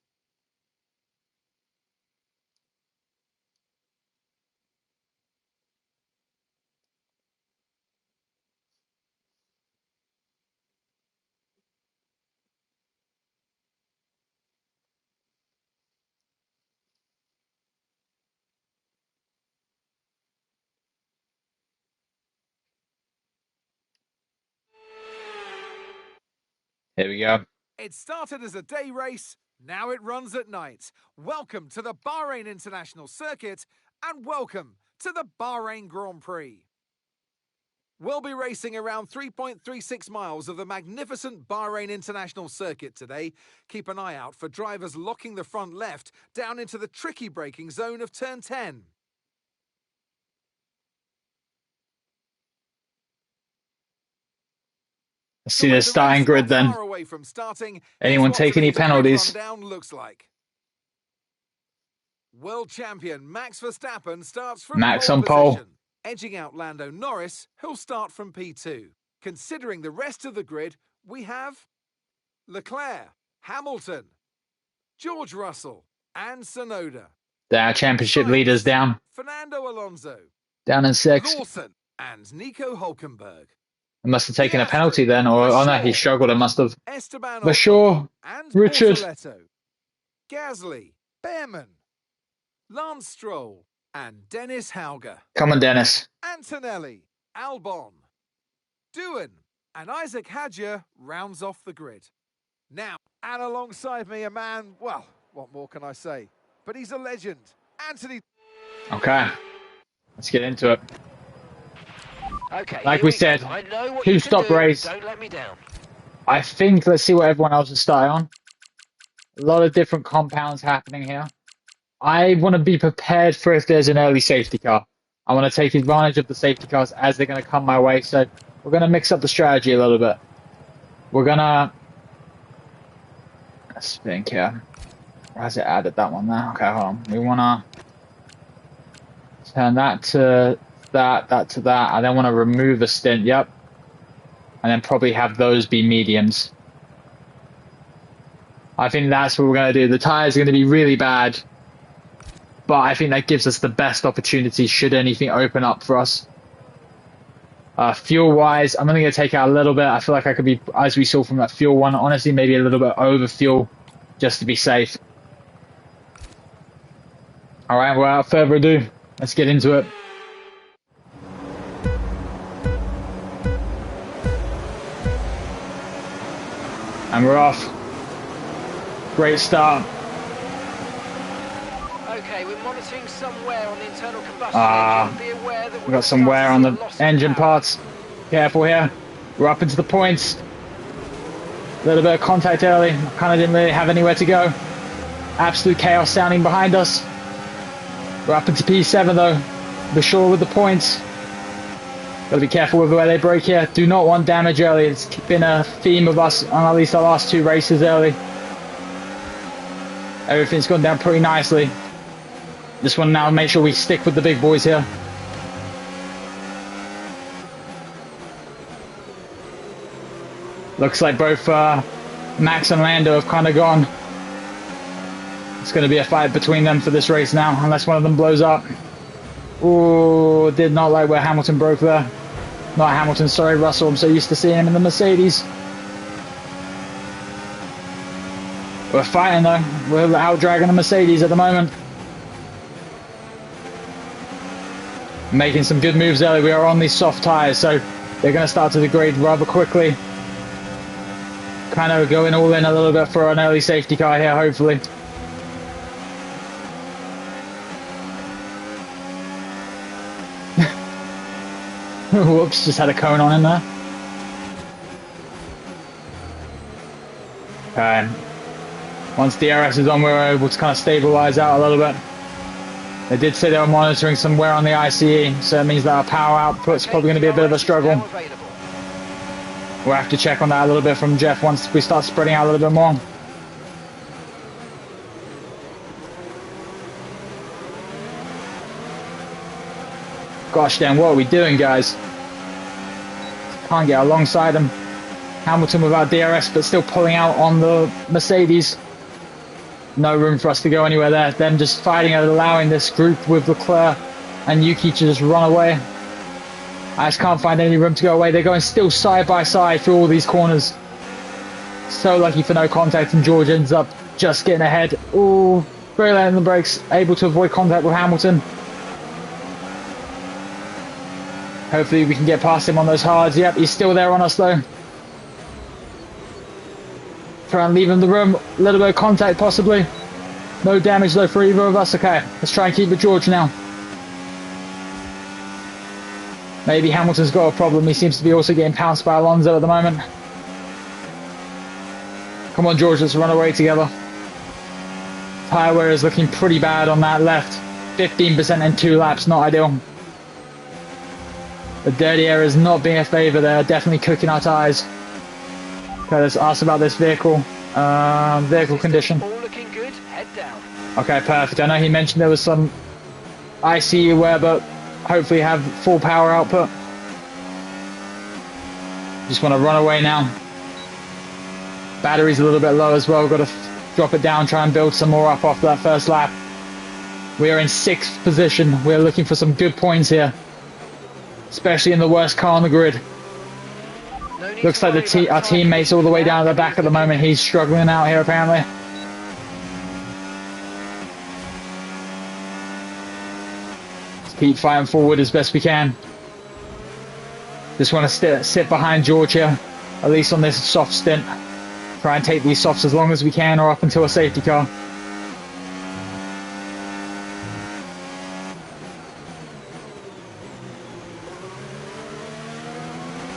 Here we go. It started as a day race, now it runs at night. Welcome to the Bahrain International Circuit, and welcome to the Bahrain Grand Prix. We'll be racing around 3.36 miles of the magnificent Bahrain International Circuit today. Keep an eye out for drivers locking the front left down into the tricky braking zone of turn 10. Let's see the starting grid then. Away from starting, Anyone take any penalties? Looks like. World champion Max Verstappen starts from Max pole on pole. position, edging out Lando Norris, who'll start from P2. Considering the rest of the grid, we have Leclerc, Hamilton, George Russell, and Tsunoda. Our championship leaders down. Fernando Alonso, Down in 6th. Lawson, and Nico Hulkenberg. He must have taken a penalty then, or oh no, he struggled. It must have. Esteban For sure. and Richard. Bortoletto, Gasly, Behrman, Lance Stroll, and Dennis Hauger. Come on, Dennis. Antonelli, Albon, Doohan, and Isaac Hadjar rounds off the grid. Now, and alongside me, a man, well, what more can I say? But he's a legend, Anthony. Okay, let's get into it. Okay, Like we said, I know what you can two-stop do. race. Don't let me down. I think, let's see what everyone else is starting on. A lot of different compounds happening here. I want to be prepared for if there's an early safety car. I want to take advantage of the safety cars as they're going to come my way. So we're going to mix up the strategy a little bit. We're going to... Let's think here. Why has it added that one there? Okay, hold on. We want to turn that to that to that. I then want to remove a stint. Yep. And then probably have those be mediums. I think that's what we're going to do. The tires are going to be really bad. But I think that gives us the best opportunity should anything open up for us. Fuel-wise, I'm only going to take out a little bit. I feel like I could be, as we saw from that fuel one, honestly, maybe a little bit over fuel just to be safe. All right, without further ado, let's get into it. And we're off. Great start. Okay, we're monitoring some wear on the internal combustion engine. Be aware that we got some wear on the engine parts. Careful here. We're up into the points. A little bit of contact early. Kind of didn't really have anywhere to go. Absolute chaos sounding behind us. We're up into P7 though. We're sure with the points. Gotta be careful with where they brake here. Do not want damage early. It's been a theme of us on at least the last 2 races early. Everything's gone down pretty nicely. Just want to now make sure we stick with the big boys here. Looks like both Max and Lando have kind of gone. It's going to be a fight between them for this race now, unless one of them blows up. Ooh, did not like where Hamilton broke there. Not Hamilton, sorry, Russell. I'm so used to seeing him in the Mercedes. We're fighting though. We're out-dragging the Mercedes at the moment. Making some good moves early. We are on these soft tyres, so they're going to start to degrade rather quickly. Kind of going all in a little bit for an early safety car here, hopefully. Whoops, just had a cone on in there. Okay. Once DRS is on, we're able to kind of stabilize out a little bit. They did say they were monitoring some wear on the ICE, so that means that our power output's probably going to be a bit of a struggle. We'll have to check on that a little bit from Jeff once we start spreading out a little bit more. Gosh damn, what are we doing, guys? Can't get alongside them. Hamilton without DRS, but still pulling out on the Mercedes. No room for us to go anywhere there. Them just fighting and allowing this group with Leclerc and Yuki to just run away. I just can't find any room to go away. They're going still side by side through all these corners. So lucky for no contact, and George ends up just getting ahead. Ooh, very late on the brakes, able to avoid contact with Hamilton. Hopefully we can get past him on those hards. Yep, he's still there on us though. Try and leave him the room. A little bit of contact possibly. No damage though for either of us. Okay, let's try and keep with George now. Maybe Hamilton's got a problem. He seems to be also getting pounced by Alonso at the moment. Come on, George, let's run away together. Tyre wear is looking pretty bad on that left. 15% in 2 laps, not ideal. The dirty air is not being a favour there. Definitely cooking our tyres. Okay, let's ask about this vehicle. Vehicle condition. All looking good. Head down. Okay, perfect. I know he mentioned there was some ICU wear, but hopefully have full power output. Just want to run away now. Battery's a little bit low as well. Got to drop it down, try and build some more up after that first lap. We are in 6th position. We're looking for some good points here, especially in the worst car on the grid. Looks like our teammate's all the way down at the back at the moment. He's struggling out here apparently. Let's keep fighting forward as best we can. Just want to sit behind George here, at least on this soft stint. Try and take these softs as long as we can or up until a safety car.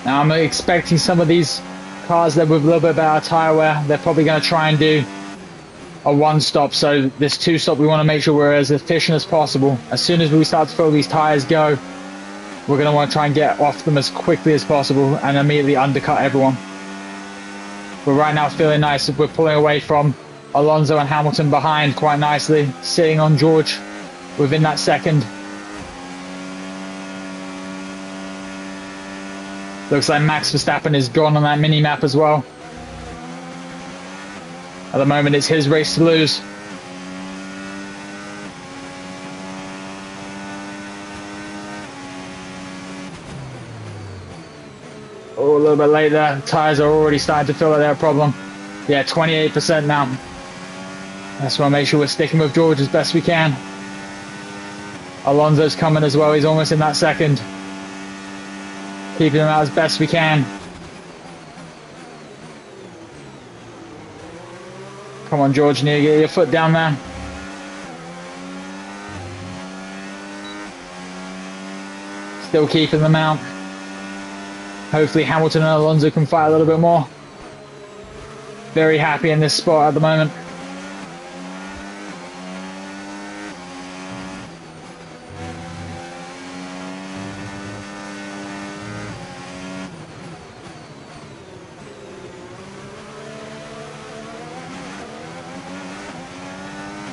Now I'm expecting some of these cars that with a little bit better tyre wear, they're probably going to try and do a 1-stop. So this 2-stop, we want to make sure we're as efficient as possible. As soon as we start to feel these tyres go, we're going to want to try and get off them as quickly as possible and immediately undercut everyone. But right now feeling nice. We're pulling away from Alonso and Hamilton behind quite nicely, sitting on George within that second. Looks like Max Verstappen is gone on that mini-map as well. At the moment, it's his race to lose. Oh, a little bit late there. Tyres are already starting to feel like they're a problem. Yeah, 28% now. Just want to make sure we're sticking with George as best we can. Alonso's coming as well. He's almost in that second. Keeping him out as best we can. Come on, George, you need to get your foot down there. Still keeping them out. Hopefully Hamilton and Alonso can fight a little bit more. Very happy in this spot at the moment.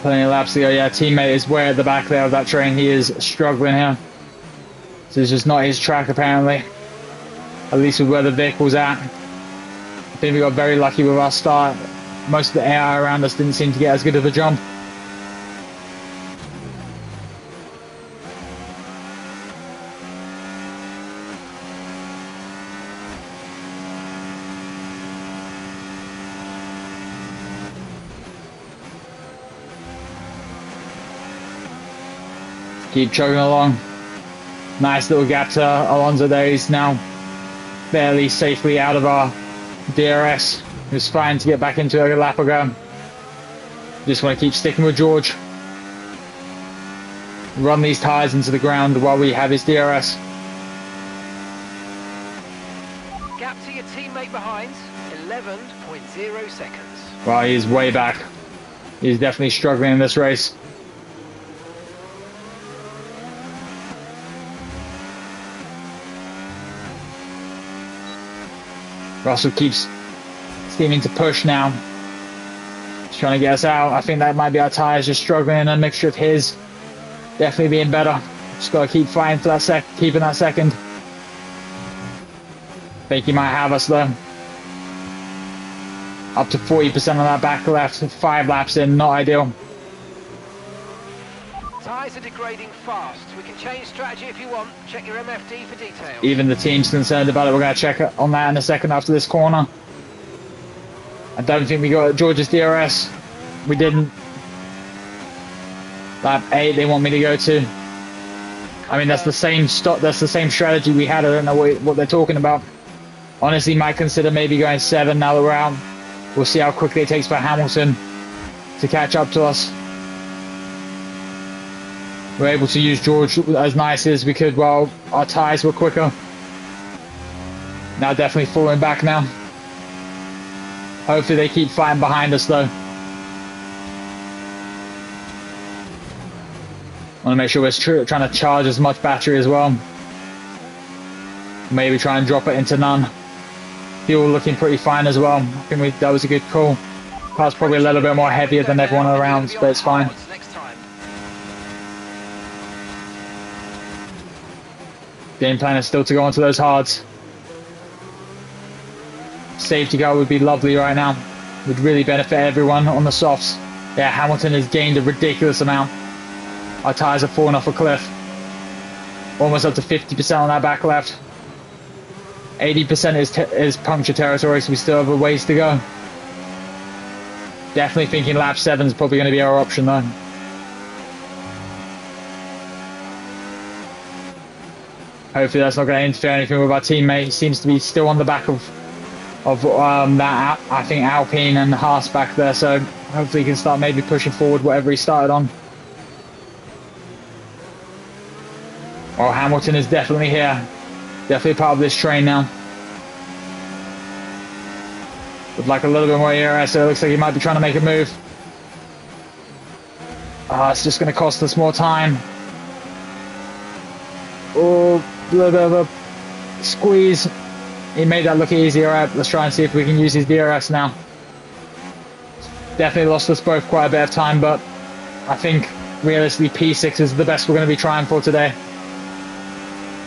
Plenty of laps to go. Yeah, teammate is way at the back there of that train. He is struggling here. So it's just not his track apparently. At least with where the vehicle's at. I think we got very lucky with our start. Most of the air around us didn't seem to get as good of a jump. Keep chugging along. Nice little gap to Alonso there. He's now barely safely out of our DRS. He was trying to get back into a lap ago. Just want to keep sticking with George. Run these tyres into the ground while we have his DRS. Gap to your teammate behind, 11.0 seconds. Well, he's way back. He's definitely struggling in this race. Russell keeps seeming to push now. He's trying to get us out. I think that might be our tyres just struggling, and a mixture of his definitely being better. Just got to keep fighting for that keeping that second. Think he might have us though. Up to 40% on that back left. 5 laps in, not ideal. Tyres are degrading fast. We can change strategy if you want. Check your MFD for details. Even the team's concerned about it. We're going to check on that in a second after this corner. I don't think we got George's DRS. We didn't. Lap 8 they want me to go to. I mean, that's the same stop. That's the same strategy we had. I don't know what they're talking about. Honestly, might consider maybe going 7 now that we're out. We'll see how quickly it takes for Hamilton to catch up to us. We're able to use George as nicely as we could while our tyres were quicker. Now definitely falling back now. Hopefully they keep fighting behind us though. Want to make sure we're trying to charge as much battery as well. Maybe try and drop it into none. Fuel looking pretty fine as well. I think that was a good call. Car's probably a little bit more heavier than everyone around, but it's fine. Game plan is still to go onto those hards. Safety car would be lovely right now. Would really benefit everyone on the softs. Yeah, Hamilton has gained a ridiculous amount. Our tyres have fallen off a cliff. Almost up to 50% on that back left. 80% is puncture territory, so we still have a ways to go. Definitely thinking lap 7 is probably going to be our option though. Hopefully that's not going to interfere anything with our teammate. He seems to be still on the back of that, I think, Alpine and Haas back there, so hopefully he can start maybe pushing forward whatever he started on. Well, Hamilton is definitely here. Definitely part of this train now. Would like a little bit more ERS, so it looks like he might be trying to make a move. It's just going to cost us more time. Oh, a little bit of a squeeze. He made that look easier. Right, let's try and see if we can use his DRS now. Definitely lost us both quite a bit of time, but I think realistically P6 is the best we're going to be trying for today.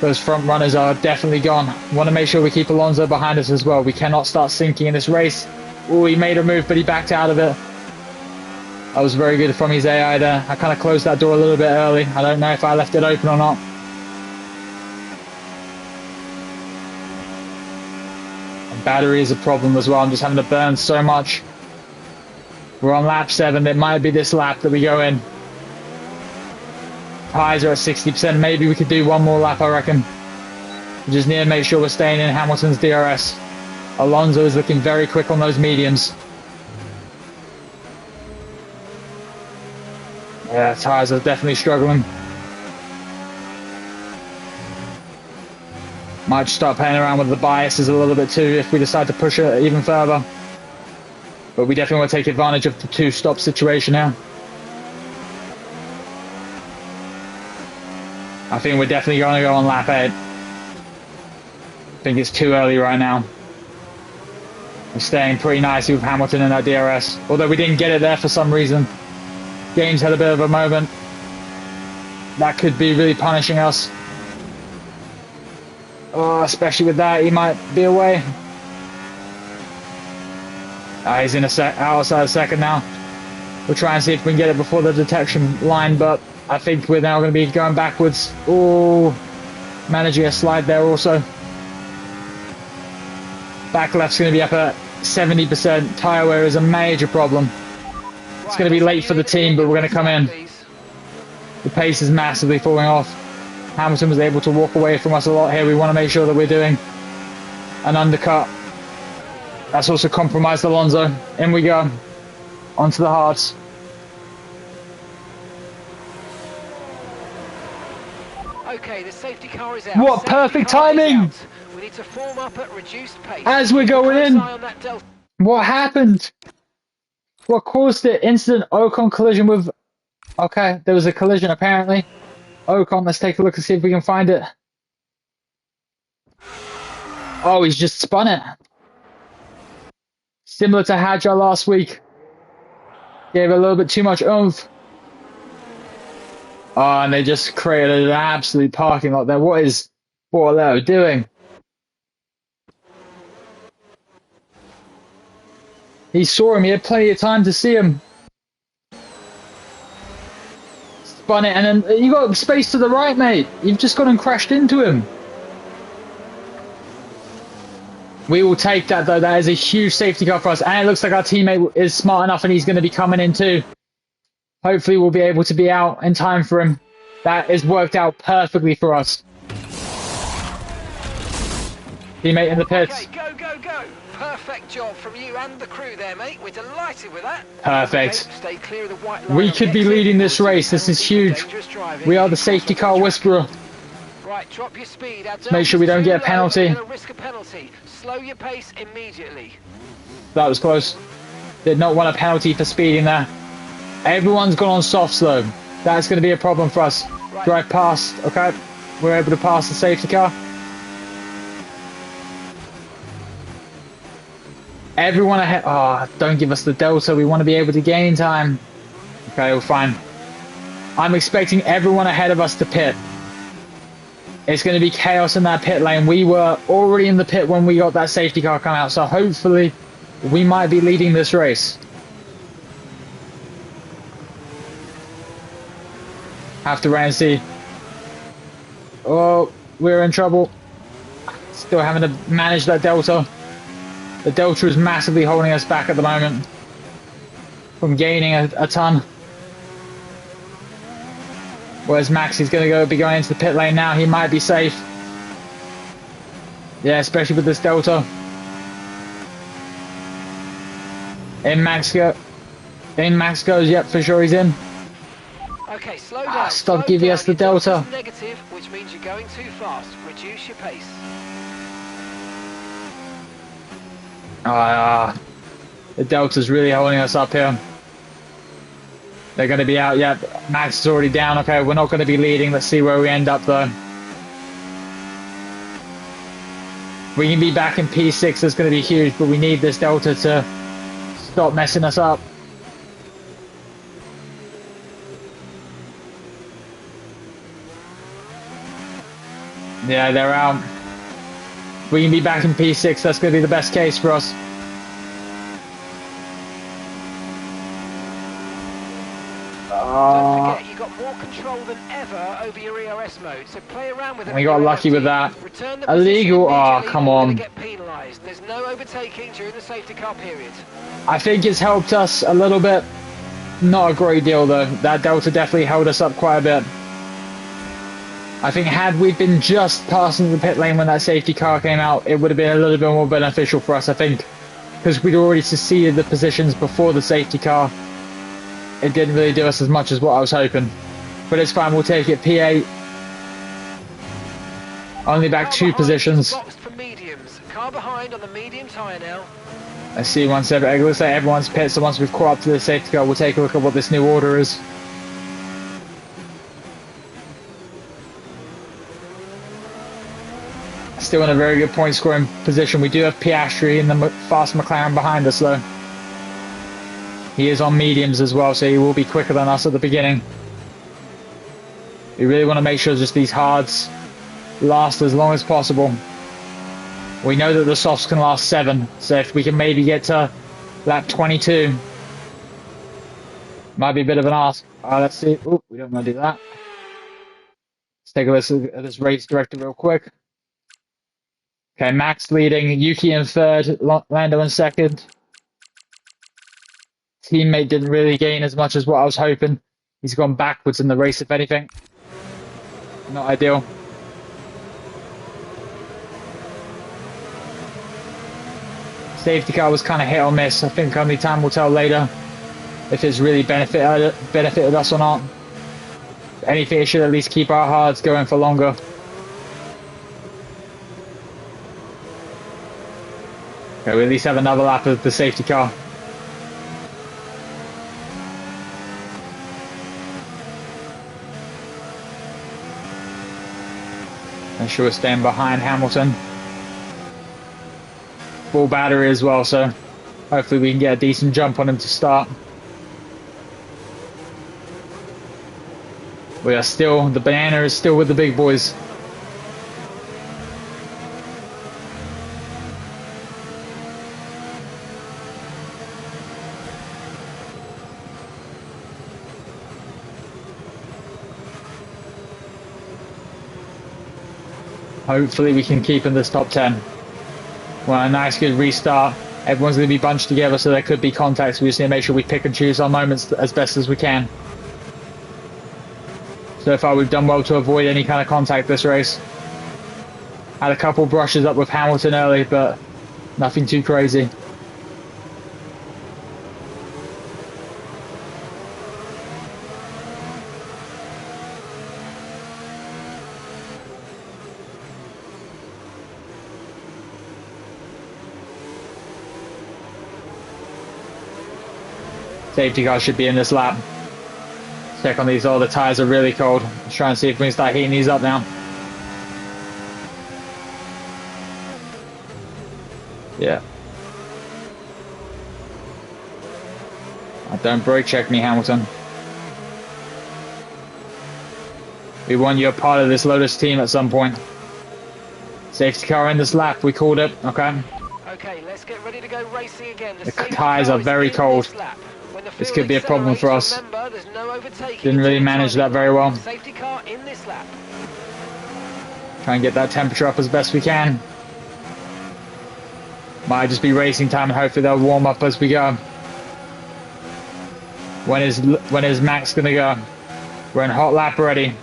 Those front runners are definitely gone. Want to make sure we keep Alonso behind us as well. We cannot start sinking in this race. Oh, he made a move, but he backed out of it. That was very good from his AI there. I kind of closed that door a little bit early. I don't know if I left it open or not. And battery is a problem as well. I'm just having to burn so much. We're on lap 7. It might be this lap that we go in. Tyres are at 60%. Maybe we could do one more lap, I reckon. We just need to make sure we're staying in Hamilton's DRS. Alonso is looking very quick on those mediums. Yeah, tyres are definitely struggling. Might just start playing around with the biases a little bit too if we decide to push it even further. But we definitely want to take advantage of the 2-stop situation now. I think we're definitely going to go on lap 8. I think it's too early right now. We're staying pretty nicely with Hamilton and our DRS. Although we didn't get it there for some reason. Games had a bit of a moment. That could be really punishing us. Oh, especially with that, he might be away. He's in outside a second now. We'll try and see if we can get it before the detection line, but I think we're now going to be going backwards. Oh, managing a slide there also. Back left's going to be up at 70%. Tyre wear is a major problem. It's going to be late for the team, but we're going to come in. The pace is massively falling off. Hamilton was able to walk away from us a lot here. We want to make sure that we're doing an undercut. That's also compromised Alonso. In we go. Onto the hards. Okay, the safety car is out. What perfect timing! We need to form up at reduced pace. As we're going in. What happened? What caused it? Incident Ocon collision with... Okay, there was a collision apparently. Ocon, let's take a look and see if we can find it. Oh, he's just spun it. Similar to Hadjar last week. Gave it a little bit too much oomph. Oh, and they just created an absolute parking lot there. What are they doing? He saw him. He had plenty of time to see him. Spun it, and then you got space to the right, mate. You've just gone and crashed into him. We will take that, though. That is a huge safety car for us. And it looks like our teammate is smart enough and he's going to be coming in too. Hopefully we'll be able to be out in time for him. That has worked out perfectly for us. Teammate in the pits. Okay, go, go, go. Perfect job from you and the crew there, mate. We're delighted with that. Perfect. Okay, stay clear of the white line We on could the be exit. leading this We'll see race. This is penalty for huge. dangerous driving We are if the you safety cross car the track. whisperer. Right, drop your speed. Make sure we don't get a penalty. You're gonna risk a penalty. Slow your pace immediately. That was close. Did not want a penalty for speeding there. Everyone's gone on soft slow. That's going to be a problem for us. Right. Drive past. Okay. We're able to pass the safety car. Everyone ahead. Oh, don't give us the delta. We want to be able to gain time. Okay, we're fine. I'm expecting everyone ahead of us to pit. It's going to be chaos in that pit lane. We were already in the pit when we got that safety car come out, so hopefully we might be leading this race. Have to wait and see. Oh, we're in trouble. Still having to manage that delta. The delta is massively holding us back at the moment from gaining a ton. Whereas Max is going to be going into the pit lane now. He might be safe. Yeah, especially with this delta. In Max goes. Yep, for sure he's in. Okay, slow down. Stop slow giving down. us the Your delta's delta. Negative, which means you're going too fast. Reduce your pace. The delta's really holding us up here. They're going to be out. Yep, Max is already down. Okay, we're not going to be leading. Let's see where we end up though. We can be back in P6. That's going to be huge, but we need this delta to stop messing us up. Yeah, they're out. We can be back in P6. That's going to be the best case for us. Don't forget, you got more control than ever over your ERS mode, so play around with it. We got lucky with that. Return the Illegal. position Oh, immediately come or you're on. gonna get penalised. There's no overtaking during the safety car period. I think it's helped us a little bit. Not a great deal though. That delta definitely held us up quite a bit. I think had we been just passing the pit lane when that safety car came out, it would have been a little bit more beneficial for us, I think. Because we'd already seceded the positions before the safety car. It didn't really do us as much as what I was hoping. But it's fine, we'll take it. P8. Only back 2 positions. Boxed for mediums. Car behind on the medium tyre now. Let's see, looks like everyone's pit, so once we've caught up to the safety car, we'll take a look at what this new order is. Still in a very good point scoring position. We do have Piastri in the fast McLaren behind us though. He is on mediums as well, so he will be quicker than us at the beginning. We really want to make sure just these hards last as long as possible. We know that the softs can last 7, so if we can maybe get to lap 22, might be a bit of an ask. Let's see. Oop, we don't want to do that. Let's take a look at this race director real quick. Okay, Max leading, Yuki in 3rd, Lando in 2nd. Teammate didn't really gain as much as what I was hoping. He's gone backwards in the race, if anything. Not ideal. Safety car was kind of hit or miss. I think only time will tell later if it's really benefited us or not. If anything, it should at least keep our hards going for longer. Okay, we at least have another lap of the safety car. Make sure we're staying behind Hamilton. Full battery as well, so hopefully we can get a decent jump on him to start. We are still, the banana is still with the big boys. Hopefully we can keep in this top 10. Well, a nice good restart. Everyone's going to be bunched together, so there could be contacts. We just need to make sure we pick and choose our moments as best as we can. So far we've done well to avoid any kind of contact this race. Had a couple brushes up with Hamilton early, but Nothing too crazy. Safety car should be in this lap. Check on these. Oh, the tires are really cold. Let's try and see if we can start heating these up now. Yeah. Don't brake check me, Hamilton. We want you a part of this Lotus team at some point. Safety car in this lap. We called it. Okay. Okay, let's get ready to go racing again. The tires are very cold. This could be a problem for us. Remember, there's no overtaking. Didn't really manage that very well. Safety car in this lap. Try and get that temperature up as best we can. Might just be racing time and hopefully they'll warm up as we go. When is Max gonna go? We're in hot lap already.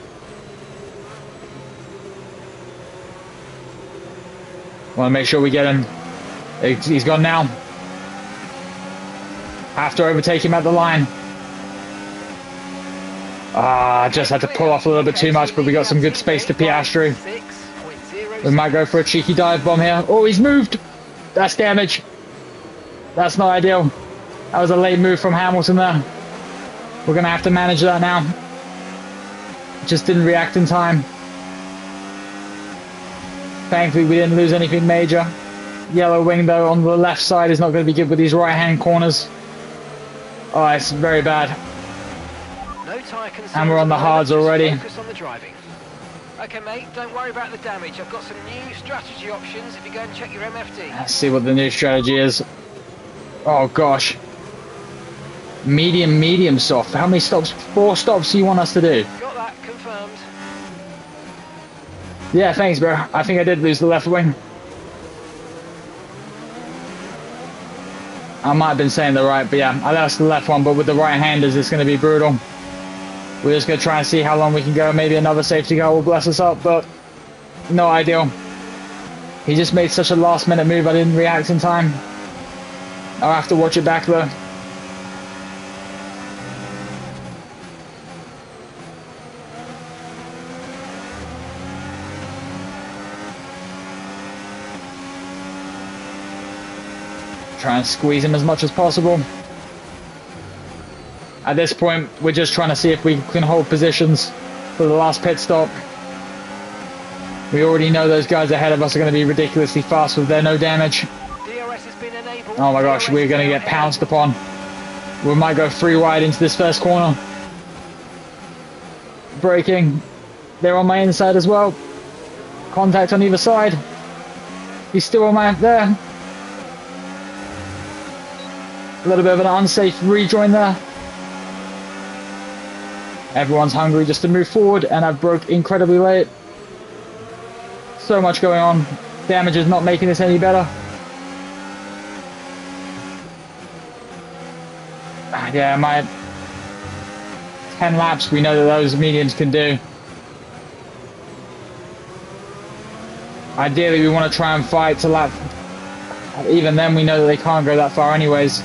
Want to make sure we get him. He's gone now. Have to overtake him at the line. Just had to pull off a little bit too much, but we got some good space to Piastri. We might go for a cheeky dive bomb here. Oh, he's moved. That's damage. That's not ideal. That was a late move from Hamilton there. We're going to have to manage that now. Just didn't react in time. Thankfully, we didn't lose anything major. Yellow wing, though, on the left side is not going to be good with these right-hand corners. Oh, it's very bad. No tire concerns, And we're on the hards already. Focus on the driving. Okay, mate, don't worry about the damage. I've got some new strategy options if you go and check your MFD. Let's see what the new strategy is. Oh, gosh. Medium, medium, soft. How many stops? 4 stops do you want us to do? Got that confirmed. Yeah, thanks, bro. I think I did lose the left wing. I might have been saying the right, but yeah, I lost the left one, but with the right-handers, it's going to be brutal. We're just going to try and see how long we can go. Maybe another safety car will bless us up, but no ideal. He just made such a last-minute move, I didn't react in time. I'll have to watch it back, though. Try and squeeze him as much as possible. At this point, we're just trying to see if we can hold positions for the last pit stop. We already know those guys ahead of us are going to be ridiculously fast with their no damage. DRS has been enabled. Oh my gosh, we're going to get pounced upon. We might go 3 wide into this first corner. Braking. They're on my inside as well. Contact on either side. He's still on my... there. A little bit of an unsafe rejoin there. Everyone's hungry just to move forward, and I've broke incredibly late. So much going on. Damage is not making this any better. Yeah, my 10 laps, we know that those mediums can do. Ideally, we want to try and fight to lap. Even then, we know that they can't go that far anyways.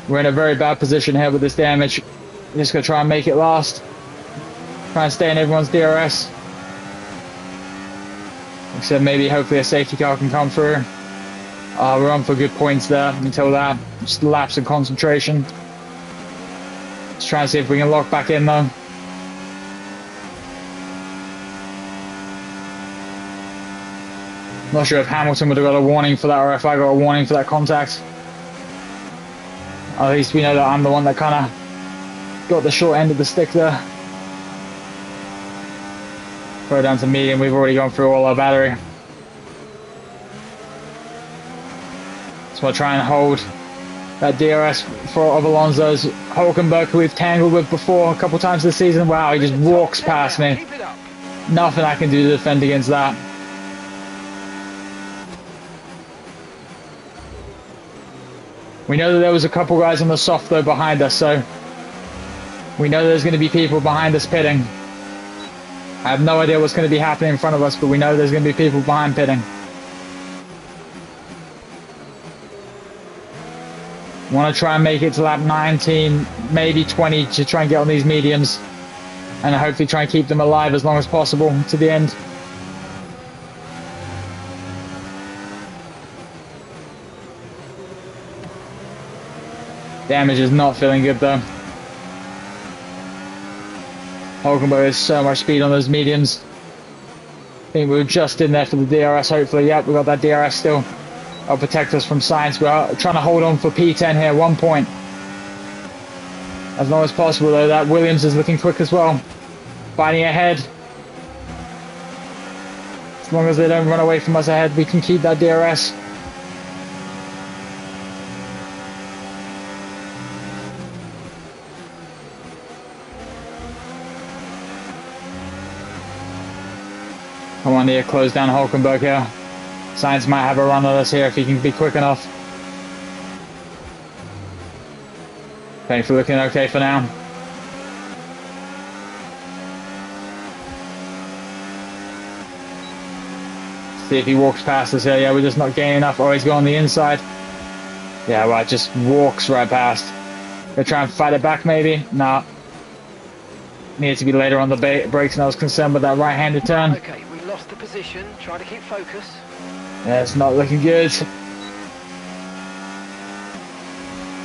We're in a very bad position here with this damage. We're just going to try and make it last. Try and stay in everyone's DRS. Except maybe hopefully a safety car can come through. We're on for good points there until that. Just lapse in concentration. Let's try and see if we can lock back in though. Not sure if Hamilton would have got a warning for that or if I got a warning for that contact. At least we know that I'm the one that kind of got the short end of the stick there. Throw down to medium, we've already gone through all our battery. So I'll try and hold that DRS of Alonso's. Hulkenberg, who we've tangled with before a couple times this season. Wow, he just walks past me. Nothing I can do to defend against that. We know that there was a couple guys on the soft though behind us, so we know there's going to be people behind us pitting. I have no idea what's going to be happening in front of us, but we know there's going to be people behind pitting. Want to try and make it to lap 19, maybe 20 to try and get on these mediums. And hopefully try and keep them alive as long as possible to the end. Damage is not feeling good though. Hulkenberg has so much speed on those mediums. I think we were just in there for the DRS hopefully. Yep, we got that DRS still. That'll protect us from science. We are trying to hold on for P10 here, 1 point. As long as possible though, that Williams is looking quick as well. Fighting ahead. As long as they don't run away from us ahead, we can keep that DRS. Come on here, close down Hulkenberg here. Sainz might have a run on us here if he can be quick enough. Thanks for looking okay for now. See if he walks past us here. Yeah, we're just not gaining enough. Oh, he's going on the inside. Yeah, right, just walks right past. Gonna try and fight it back maybe? Nah. Needed to be later on the brakes, and I was concerned with that right-handed turn. Okay, we lost the position. Try to keep focus. Yeah, it's not looking good.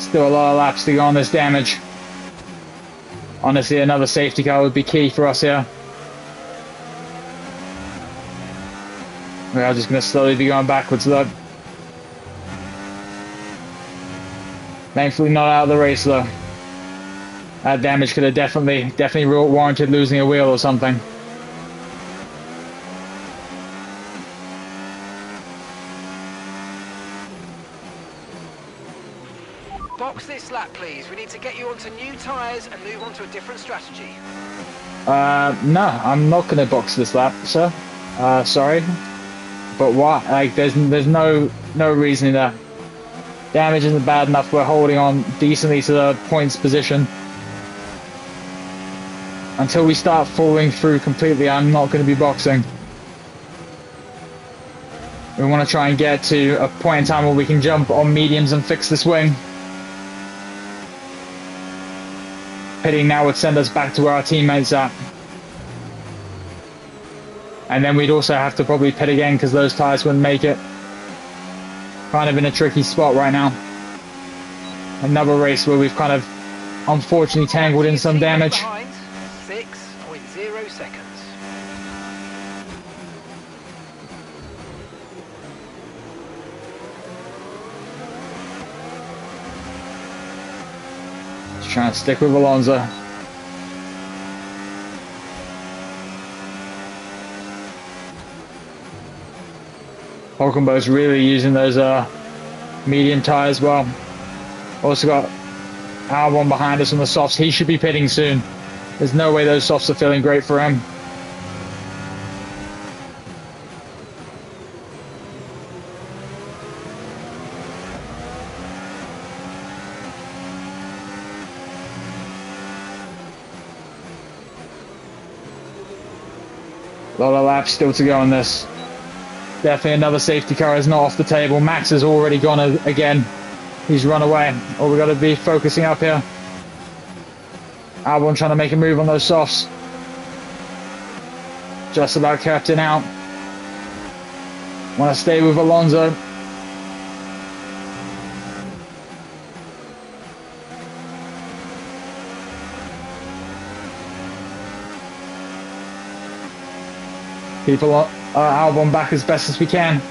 Still a lot of laps to go on this damage. Honestly, another safety car would be key for us here. We are just going to slowly be going backwards, look. Thankfully not out of the race, though. That damage could have definitely warranted losing a wheel or something. Box this lap, please. We need to get you onto new tyres and move on to a different strategy. No, I'm not going to box this lap, sir. Sorry. But what? Like, there's no reason there. Damage isn't bad enough. We're holding on decently to the points position. Until we start falling through completely, I'm not going to be boxing. We want to try and get to a point in time where we can jump on mediums and fix this wing. Pitting now would send us back to where our teammates are. And then we'd also have to probably pit again because those tyres wouldn't make it. Kind of in a tricky spot right now. Another race where we've kind of unfortunately tangled in some damage. 6.0 seconds. Just trying to stick with Alonso. Hulkenberg's really using those medium tyres well. Also got Albon behind us on the softs. He should be pitting soon. There's no way those softs are feeling great for him. A lot of laps still to go on this. Definitely another safety car is not off the table. Max has already gone again. He's run away. All we've got to be focusing up here. Albon trying to make a move on those softs. Just about kept it out. Want to stay with Alonso. People are Albon back as best as we can.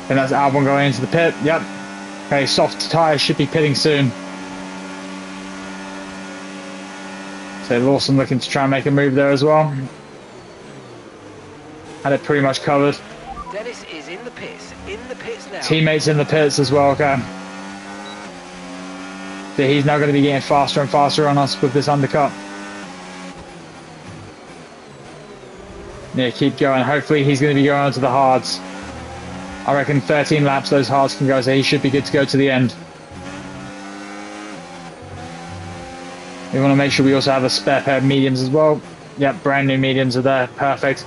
And that's Albon going into the pit. Yep. Okay, soft tyres should be pitting soon. So Lawson looking to try and make a move there as well. Had it pretty much covered. Dennis is in the pits. In the pits now. Teammates in the pits as well, okay. So he's now going to be getting faster and faster on us with this undercut. Yeah, keep going. Hopefully he's going to be going on to the hards. I reckon 13 laps those hards can go, so he should be good to go to the end. We want to make sure we also have a spare pair of mediums as well. Yep, brand new mediums are there. Perfect.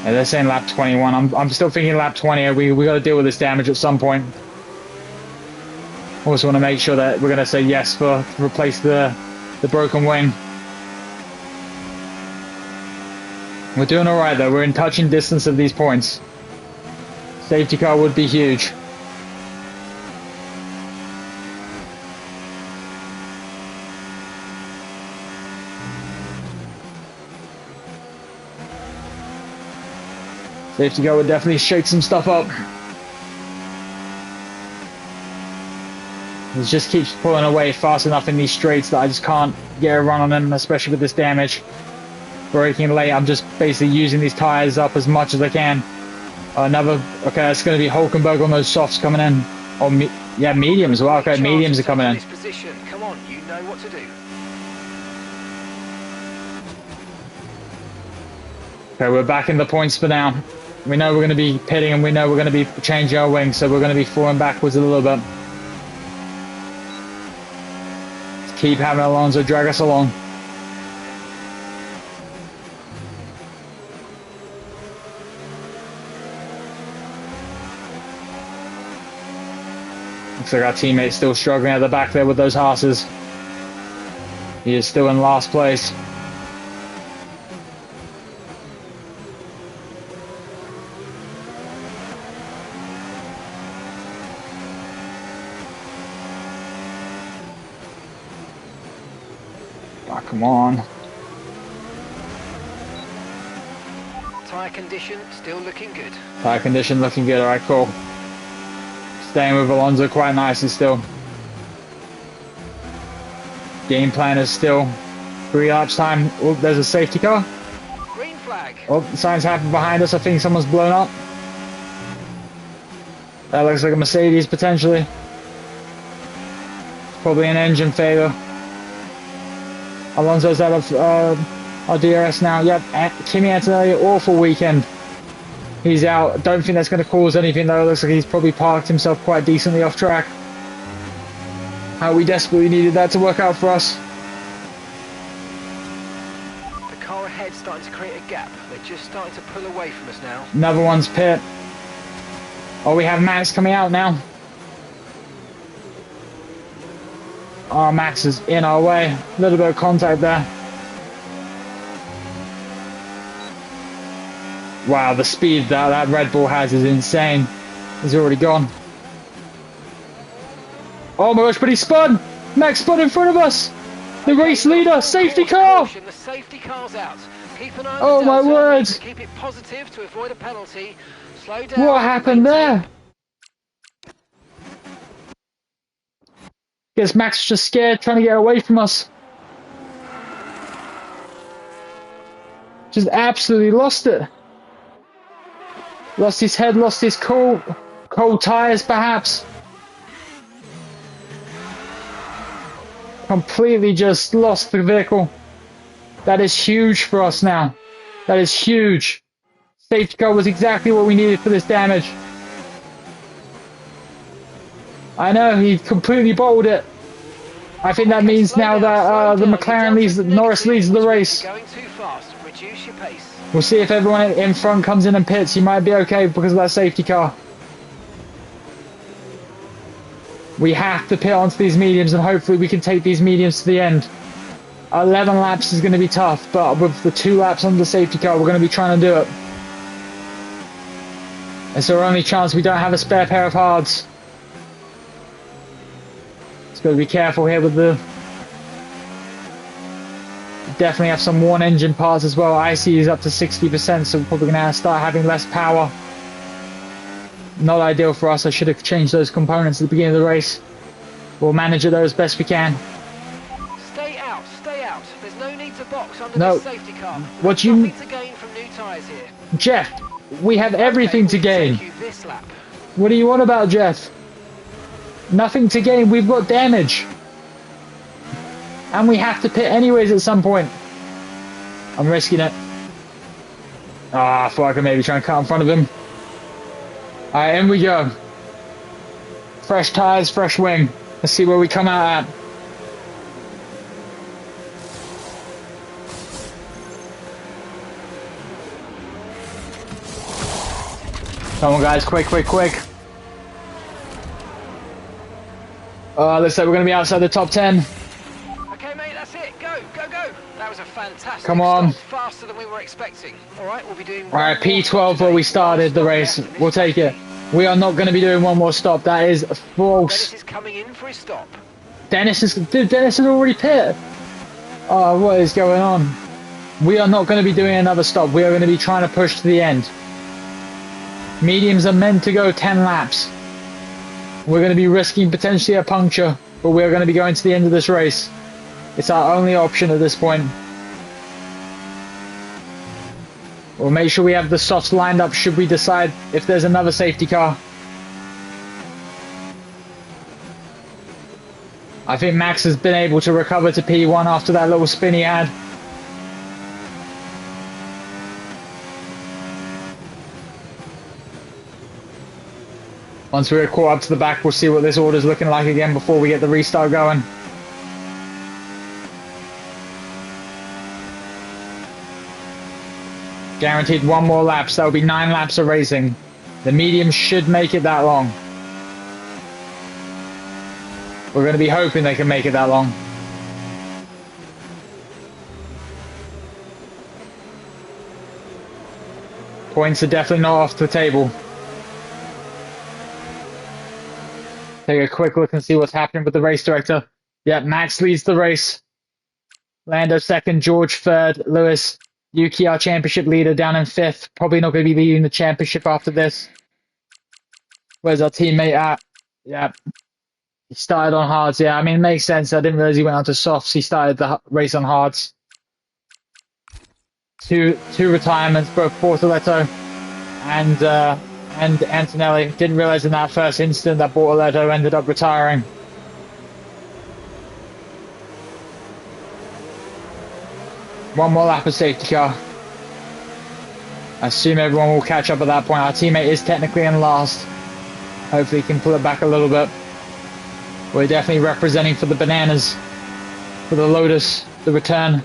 Yeah, they're saying lap 21. I'm still thinking lap 20. We got to deal with this damage at some point. Also want to make sure that we're going to say yes for replace the broken wing. We're doing all right though. We're in touching distance of these points. Safety car would be huge. Safety car would definitely shake some stuff up. He just keeps pulling away fast enough in these straights that I just can't get a run on him, especially with this damage. Braking late, I'm just basically using these tires up as much as I can. Okay, it's going to be Hulkenberg on those softs coming in. Oh, yeah, mediums. Well, okay, mediums are coming in. Come on, you know what to do. Okay, we're back in the points for now. We know we're going to be pitting and we know we're going to be changing our wings, so we're going to be falling backwards a little bit. Let's keep having Alonso drag us along. Looks like our teammate's still struggling at the back there with those Haas's. He is still in last place. Oh, come on. Tyre condition still looking good. Tyre condition looking good. Alright, cool. Staying with Alonso quite nicely still. Game plan is still 3 laps time. Oh, there's a safety car. Green flag. Oh, signs happened behind us. I think someone's blown up. That looks like a Mercedes potentially. Probably an engine failure. Alonso's out of our DRS now. Yep, Kimi Antonelli, awful weekend. He's out. Don't think that's going to cause anything though. Looks like he's probably parked himself quite decently off track. How we desperately needed that to work out for us. The car ahead starting to create a gap. They're just starting to pull away from us now. Another one's pit. Oh, we have Max coming out now. Oh, Max is in our way. A little bit of contact there. Wow, the speed that Red Bull has is insane. He's already gone. Oh my gosh, but he spun! Max spun in front of us! The race leader, safety car! The safety car's out. Keep an eye on Oh the my delta. word! Keep it positive to avoid a penalty. Slow down. What happened there? Guess Max was just scared, trying to get away from us. Just absolutely lost it. Lost his head, lost his cold tires perhaps. Completely just lost the vehicle. That is huge for us now. That is huge. Safety car was exactly what we needed for this damage. I know, he completely bottled it. I think that means now that the McLaren leads, Norris leads the race. Going too fast. Reduce your pace. We'll see if everyone in front comes in and pits. You might be okay because of that safety car. We have to pit onto these mediums and hopefully we can take these mediums to the end. 11 laps is going to be tough, but with the 2 laps on the safety car, we're going to be trying to do it. It's our only chance. We don't have a spare pair of hards. Just got to be careful here with the... Definitely have some worn engine parts as well. IC is up to 60%, so we're probably going to start having less power. Not ideal for us. I should have changed those components at the beginning of the race. We'll manage it though as best we can. Stay out, stay out. There's no need to box under No. the safety car. What you... Nothing to gain from new tyres here. Jeff, we have everything to gain. Take you this lap. What do you want about Jeff? Nothing to gain. We've got damage. And we have to pit anyways at some point. I'm risking it. Ah, I thought I could maybe try and cut in front of him. Alright, in we go. Fresh tires, fresh wing. Let's see where we come out at. Come on, guys, quick. Looks like we're going to be outside the top 10. Okay, mate, that's it. Go. That was a fantastic Come on. stop, faster than we were expecting. All right, we'll be doing... All right, P12 where we started the race. We'll take it. We are not going to be doing one more stop. That is false. Dennis is coming in for his stop. Dennis is already pit. Oh, what is going on? We are not going to be doing another stop. We are going to be trying to push to the end. Mediums are meant to go 10 laps. We're going to be risking potentially a puncture, but we're going to be going to the end of this race. It's our only option at this point. We'll make sure we have the softs lined up should we decide if there's another safety car. I think Max has been able to recover to P1 after that little spin he had. Once we're caught up to the back, we'll see what this order's looking like again before we get the restart going. Guaranteed one more lap, so that'll be 9 laps of racing. The mediums should make it that long. We're going to be hoping they can make it that long. Points are definitely not off the table. Take a quick look and see what's happening with the race director. Yeah, Max leads the race. Lando second, George third, Lewis, Yuki, our championship leader, down in 5th. Probably not going to be leading the championship after this. Where's our teammate at? Yeah. He started on hards. Yeah, I mean, it makes sense. I didn't realize he went on to softs. He started the race on hards. Two retirements, both Bortoletto and Antonelli. Didn't realize in that first instant that Bortoletto ended up retiring. One more lap of safety car. I assume everyone will catch up at that point. Our teammate is technically in last. Hopefully he can pull it back a little bit. We're definitely representing for the Bananas, for the Lotus, the return.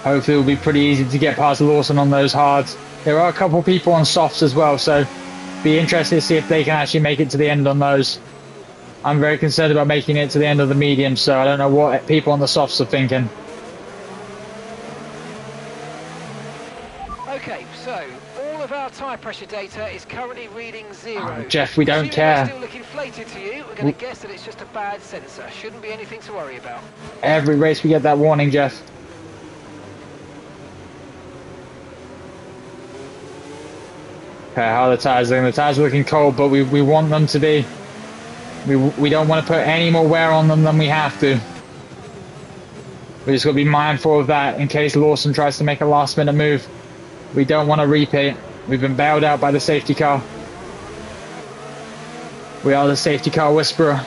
Hopefully it'll be pretty easy to get past Lawson on those hards. There are a couple people on softs as well, so be interested to see if they can actually make it to the end on those. I'm very concerned about making it to the end of the medium, so I don't know what people on the softs are thinking. Okay, so all of our tyre pressure data is currently reading 0. Jeff, we don't Assuming care. It's still looking inflated to you, we're going to guess that it's just a bad sensor. Shouldn't be anything to worry about. Every race we get that warning, Jeff. Okay, how are the tyres looking? The tyres are looking cold, but we want them to be. We don't want to put any more wear on them than we have to. We just got to be mindful of that in case Lawson tries to make a last minute move. We don't want to repeat. We've been bailed out by the safety car. We are the safety car whisperer.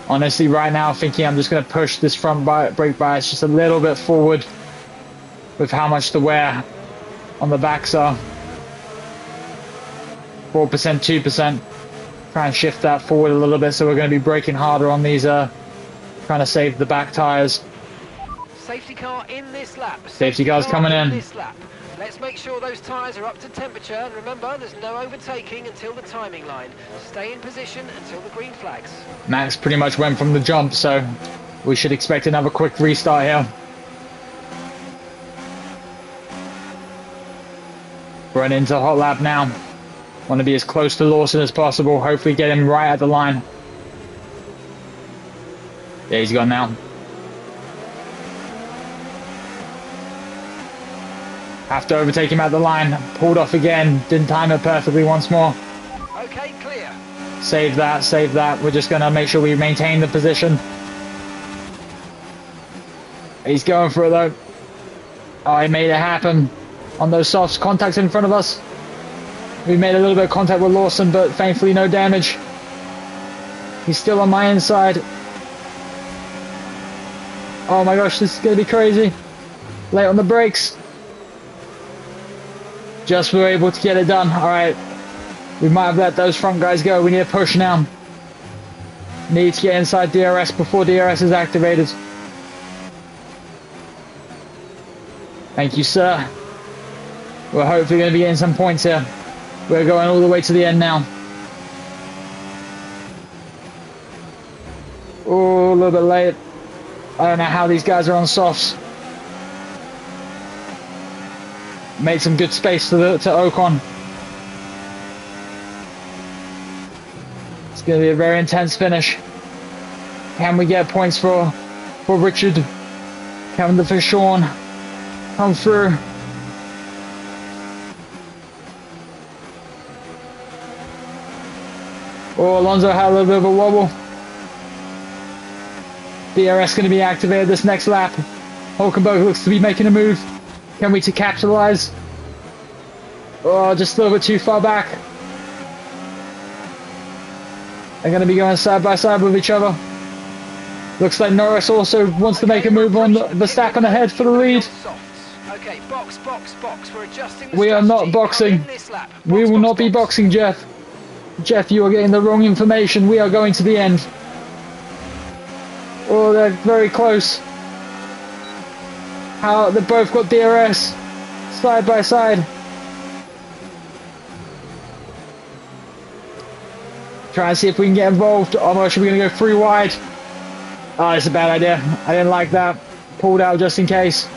Honestly, right now, thinking I'm just going to push this front brake bias just a little bit forward with how much the wear on the backs are. 4%, 2%. Try and shift that forward a little bit, so we're going to be braking harder on these, trying to save the back tyres. Safety car in this lap. Safety car's coming in. This lap. Let's make sure those tyres are up to temperature, and remember, there's no overtaking until the timing line. Stay in position until the green flags. Max pretty much went from the jump, so we should expect another quick restart here. Run into a hot lap now. Want to be as close to Lawson as possible. Hopefully get him right at the line. Yeah, he's gone now. Have to overtake him at the line. Pulled off again. Didn't time it perfectly once more. Okay, clear. Save that, save that. We're just going to make sure we maintain the position. He's going for it though. Oh, he made it happen. On those softs, contact in front of us. We made a little bit of contact with Lawson, but thankfully no damage. He's still on my inside. Oh my gosh, this is going to be crazy. Late on the brakes. Just were able to get it done. All right. We might have let those front guys go. We need to push now. Need to get inside DRS before DRS is activated. Thank you, sir. We're hopefully going to be getting some points here. We're going all the way to the end now. Oh, a little bit late. I don't know how these guys are on softs. Made some good space to Ocon. It's going to be a very intense finish. Can we get points for Richard? Can the for Sean come through? Oh, Alonso had a little bit of a wobble. DRS going to be activated this next lap. Hulkenberg looks to be making a move. Can we capitalize? Oh, just a little bit too far back. They're going to be going side by side with each other. Looks like Norris also wants to make a move on Verstappen ahead for the lead. Okay, box. We're adjusting the We are not boxing. We will not be boxing, Jeff. Jeff, you are getting the wrong information. We are going to the end. Oh, they're very close. How they both got DRS side by side. Try and see if we can get involved. Oh my gosh, we're going to go 3 wide. Oh, it's a bad idea. I didn't like that. Pulled out just in case.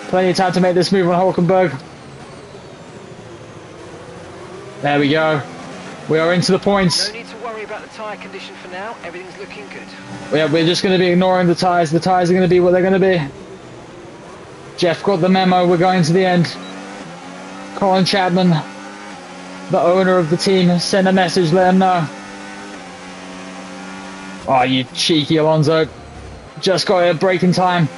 Plenty of time to make this move on Hulkenberg. There we go. We are into the points. No need to worry about the tyre condition for now. Everything's looking good. Yeah, we're just going to be ignoring the tyres. The tyres are going to be what they're going to be. Jeff got the memo. We're going to the end. Colin Chapman, the owner of the team, sent a message. Let him know. Oh, you cheeky Alonso. Just got a break in time.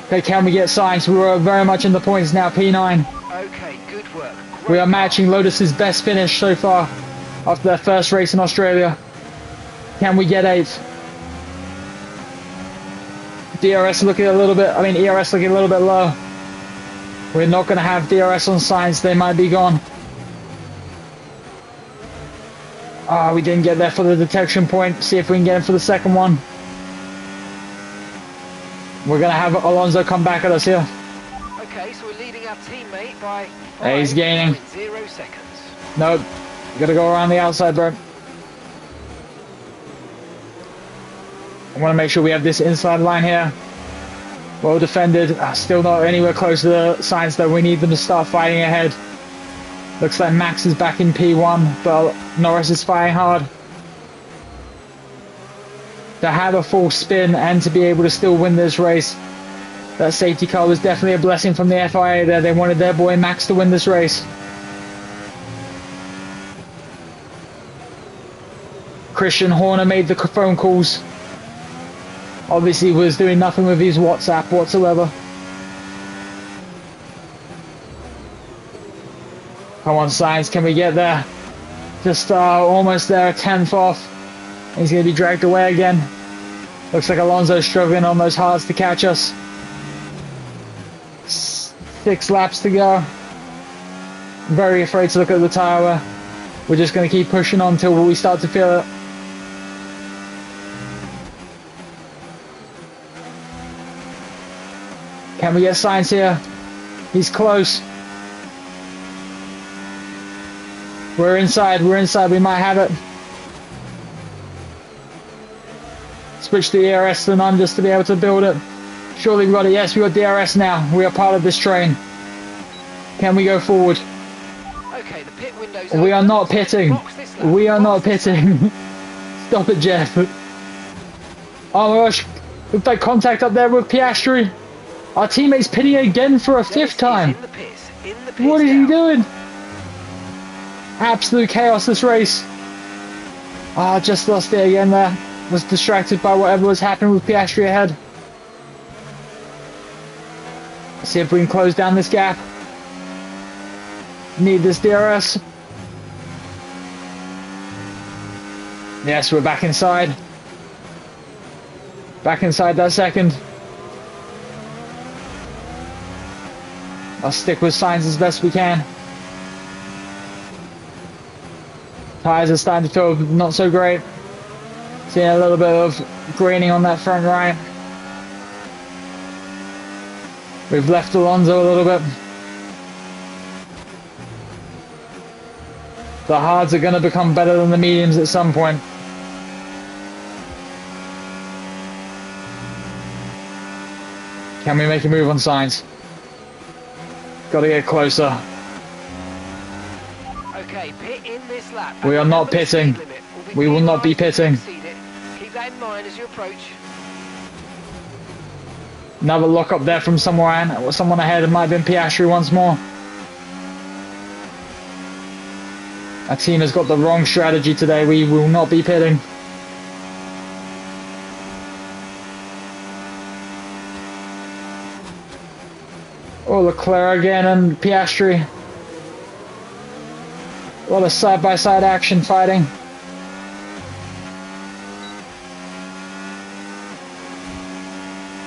Okay, can we get signs? We were very much in the points now. P9. Okay, good work. We are matching Lotus's best finish so far after their first race in Australia. Can we get 8th? DRS looking a little bit, ERS looking a little bit low. We're not going to have DRS on signs. They might be gone. Ah, we didn't get there for the detection point. See if we can get him for the second one. We're going to have Alonso come back at us here. Okay, so we're leading our teammate by Hey, he's gaining. 0 seconds. Nope. Got to go around the outside, bro. I want to make sure we have this inside line here. Well defended. Still not anywhere close to the signs that we need them to start fighting ahead. Looks like Max is back in P1, but Norris is fighting hard. To have a full spin and to be able to still win this race, that safety car was definitely a blessing from the FIA there. They wanted their boy Max to win this race. Christian Horner made the phone calls. Obviously was doing nothing with his WhatsApp whatsoever. Come on, Sainz, can we get there? Just almost there, 10th off. He's going to be dragged away again. Looks like Alonso's struggling on those hards to catch us. 6 laps to go. Very afraid to look at the tyre. We're just going to keep pushing on until we start to feel it. Can we get Sainz here? He's close. We're inside, we might have it. Switch the ERS to none just to be able to build it. Surely we got it, yes, we got DRS now. We are part of this train. Can we go forward? Okay, the pit window's We are open. not pitting. We are not pitting. Stop it, Jeff. Oh my gosh, looks like contact up there with Piastri. Our teammate's pitting again for a 5th time. In the pits What is he now. doing? Absolute chaos this race. Ah, just lost it again there. Was distracted by whatever was happening with Piastri ahead. Let's see if we can close down this gap. Need this DRS. Yes, we're back inside. Back inside that second. I'll stick with Sainz as best we can. Tires are starting to feel not so great. Seeing a little bit of graining on that front right. We've left Alonso a little bit. The hards are going to become better than the mediums at some point. Can we make a move on Sainz? Got to get closer. Okay, pit in this lap. We are not pitting. We will not be pitting. Keep that in mind as you approach. Another lock up there from someone ahead. It might have been Piastri once more. Our team has got the wrong strategy today. We will not be pitting. Oh, Leclerc again and Piastri. A lot of side-by-side action fighting.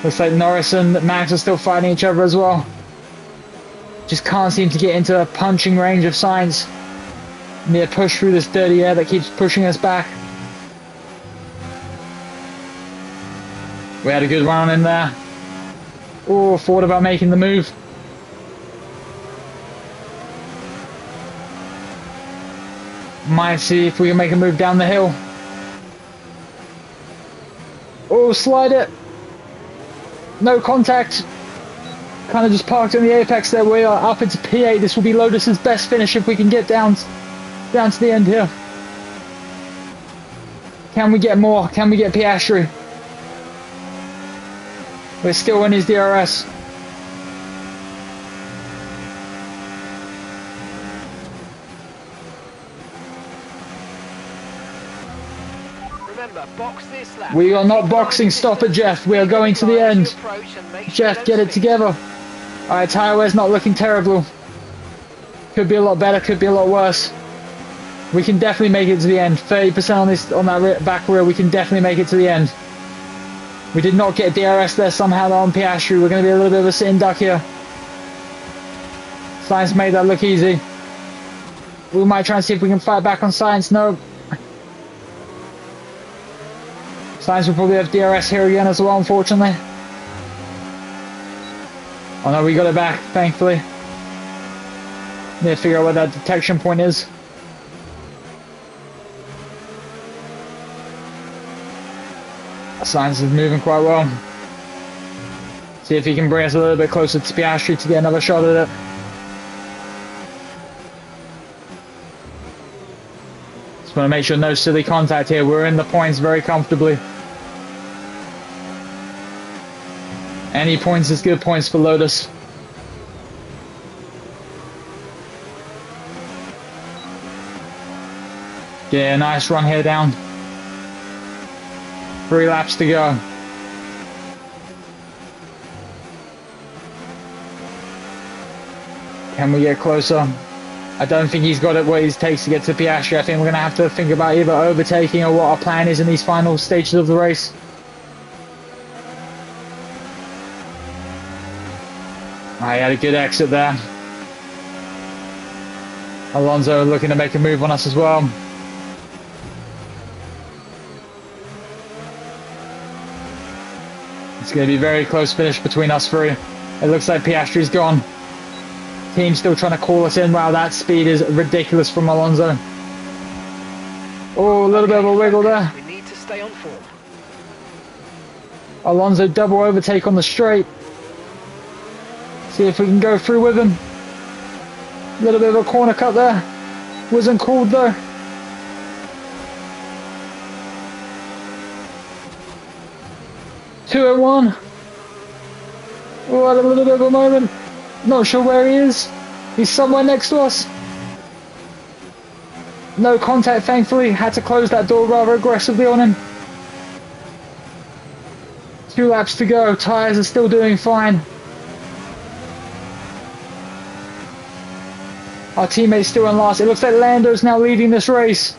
Looks like Norris and Max are still fighting each other as well. Just can't seem to get into a punching range of Sainz. Need to push through this dirty air that keeps pushing us back. We had a good run in there. Oh, thought about making the move. Might see if we can make a move down the hill. Oh, slide it. No contact. Kind of just parked in the apex there. We are up into P8. This will be Lotus's best finish if we can get down to the end here. Can we get more? Can we get Piastri? We're still in his DRS. Remember, box this lap. We are not boxing. Stop it, Jeff. We are going to the end. Jeff, get it together. Alright, tyre wear's not looking terrible. Could be a lot better, could be a lot worse. We can definitely make it to the end. 30% on that back wheel, we can definitely make it to the end. We did not get DRS there somehow on Piastri. We're going to be a little bit of a sitting duck here. Sainz made that look easy. We might try and see if we can fight back on Sainz. No. Sainz will probably have DRS here again as well, unfortunately. Oh no, we got it back, thankfully. Need to figure out where that detection point is. Sainz is moving quite well. See if he can bring us a little bit closer to Piastri to get another shot at it. Just want to make sure no silly contact here. We're in the points very comfortably. Any points is good points for Lotus. Yeah, nice run here down. 3 laps to go. Can we get closer? I don't think he's got it what it takes to get to Piastri. I think we're going to have to think about either overtaking or what our plan is in these final stages of the race. I had a good exit there. Alonso looking to make a move on us as well. It's going to be a very close finish between us three. It looks like Piastri's gone. Team still trying to call us in. Wow, that speed is ridiculous from Alonso. Oh, a little bit of a wiggle there. We need to stay on form. Alonso double overtake on the straight. See if we can go through with him. A little bit of a corner cut there. Wasn't called though. Two at one. Oh, had a little bit of a moment. Not sure where he is. He's somewhere next to us. No contact, thankfully. Had to close that door rather aggressively on him. 2 laps to go. Tyres are still doing fine. Our teammate's still in last. It looks like Lando's now leading this race.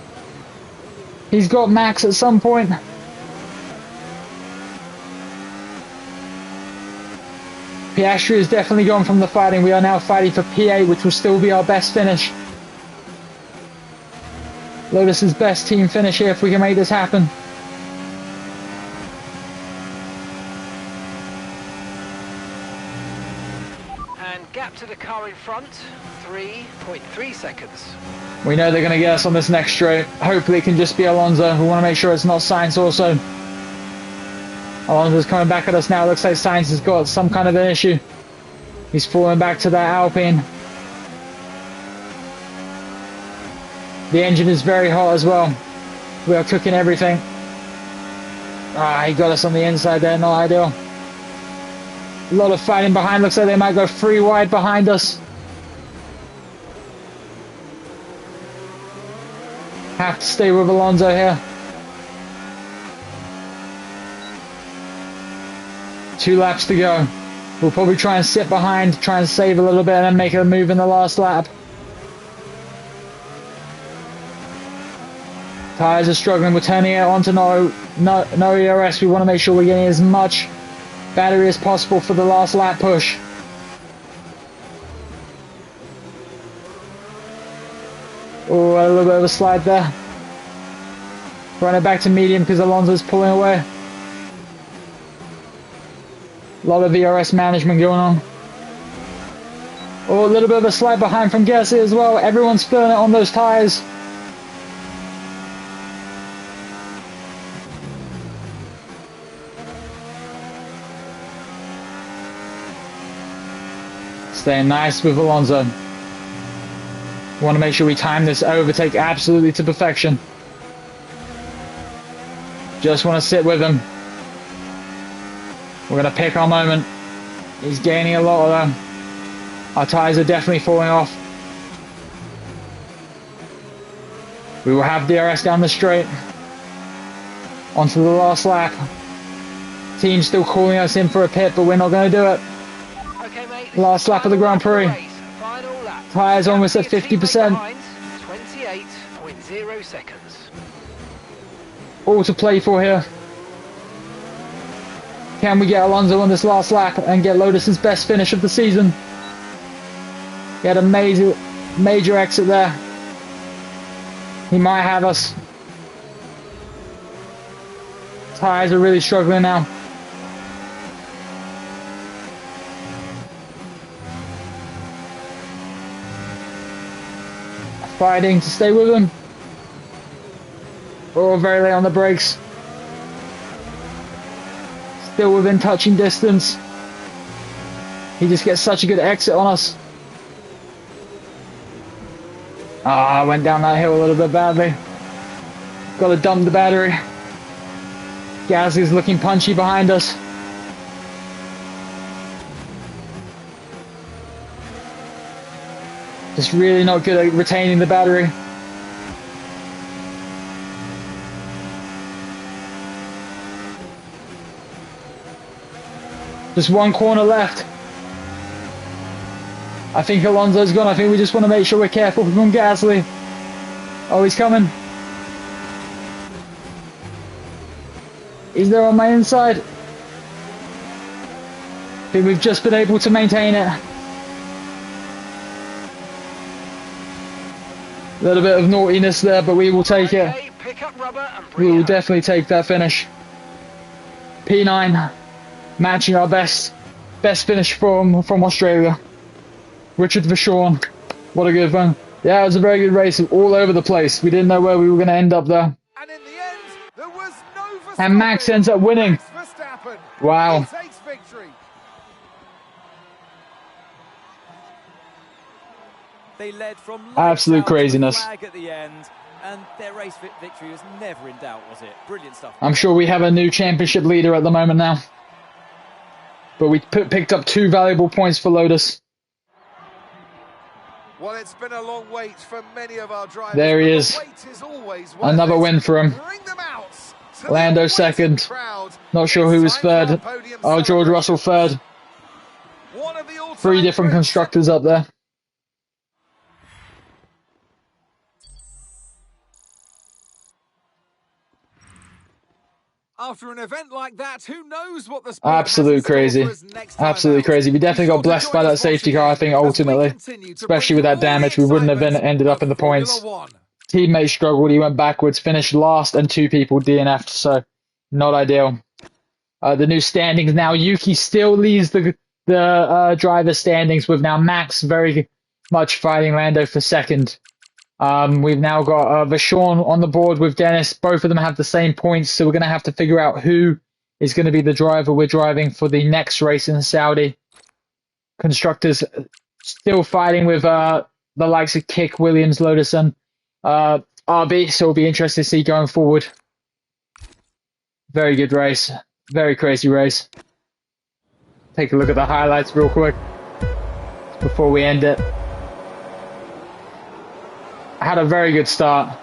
He's got Max at some point. Piastri has definitely gone from the fighting. We are now fighting for P8, which will still be our best finish. Lotus's best team finish here if we can make this happen. And gap to the car in front, 3.3 seconds. We know they're going to get us on this next straight. Hopefully it can just be Alonso. We want to make sure it's not Sainz also. Alonso's coming back at us now. Looks like Sainz has got some kind of an issue. He's falling back to that Alpine. The engine is very hot as well. We are cooking everything. Ah, he got us on the inside there. Not ideal. A lot of fighting behind. Looks like they might go 3 wide behind us. Have to stay with Alonso here. 2 laps to go. We'll probably try and sit behind, try and save a little bit, and then make a move in the last lap. Tyres are struggling. We're turning it onto no ERS. We want to make sure we're getting as much battery as possible for the last lap push. Oh, a little bit of a slide there. Run it back to medium because Alonso's pulling away. A lot of ERS management going on. Oh, a little bit of a slide behind from Gasly as well. Everyone's feeling it on those tyres. Staying nice with Alonso. We want to make sure we time this overtake absolutely to perfection. Just want to sit with him. We're going to pick our moment. He's gaining a lot of them. Our tyres are definitely falling off. We will have DRS down the straight. Onto the last lap. Team still calling us in for a pit, but we're not going to do it. Okay, mate. Last lap of the Grand Prix. Final lap. Tyres almost at 50%. 28.0 seconds. All to play for here. Can we get Alonso on this last lap and get Lotus's best finish of the season? He had a major exit there. He might have us. Tyres are really struggling now. Fighting to stay with him. Oh, very late on the brakes. Still within touching distance. He just gets such a good exit on us. Ah, went down that hill a little bit badly. Got to dump the battery. Gasly's looking punchy behind us. Just really not good at retaining the battery. Just one corner left. I think Alonso's gone. I think we just want to make sure we're careful from Gasly. Oh, he's coming. He's there on my inside. I think we've just been able to maintain it. A little bit of naughtiness there, but we will take it. Pick up rubber and We will definitely take that finish. P9, matching our best finish from Australia. Richard Vachon, what a good one. Yeah, it was a very good race, all over the place. We didn't know where we were going to end up there. And in the end, there was no And Max ends up winning. Wow. He takes victory. They led from absolute craziness. Flag at the end, and their race victory was never in doubt, was it? Brilliant stuff. I'm sure we have a new championship leader at the moment now. But we picked up 2 valuable points for Lotus. Well, it's been a long wait for many of our drivers. There he is. Another win for him. Lando second. Not sure who was third. Oh, George Russell third. 3 different constructors up there. After an event like that, who knows what the sport Absolute has in store crazy. for us next time Absolutely out. crazy. We Be definitely sure got to blessed join by us that safety once car, I again think, as we ultimately. continue to bring Especially you with that all the damage, we wouldn't have excitement ended up of in the Formula points. One. Teammate struggled. He went backwards, finished last, and 2 people DNF'd, so not ideal. The new standings now. Yuki still leads the driver standings with now Max very much fighting Lando for second. We've now got Vachon on the board with Dennis. Both of them have the same points, so we're going to have to figure out who is going to be the driver we're driving for the next race in Saudi. Constructors still fighting with the likes of Kick, Williams, Loderson, RB, so it'll be interesting to see going forward. Very good race. Very crazy race. Take a look at the highlights real quick before we end it. I had a very good start.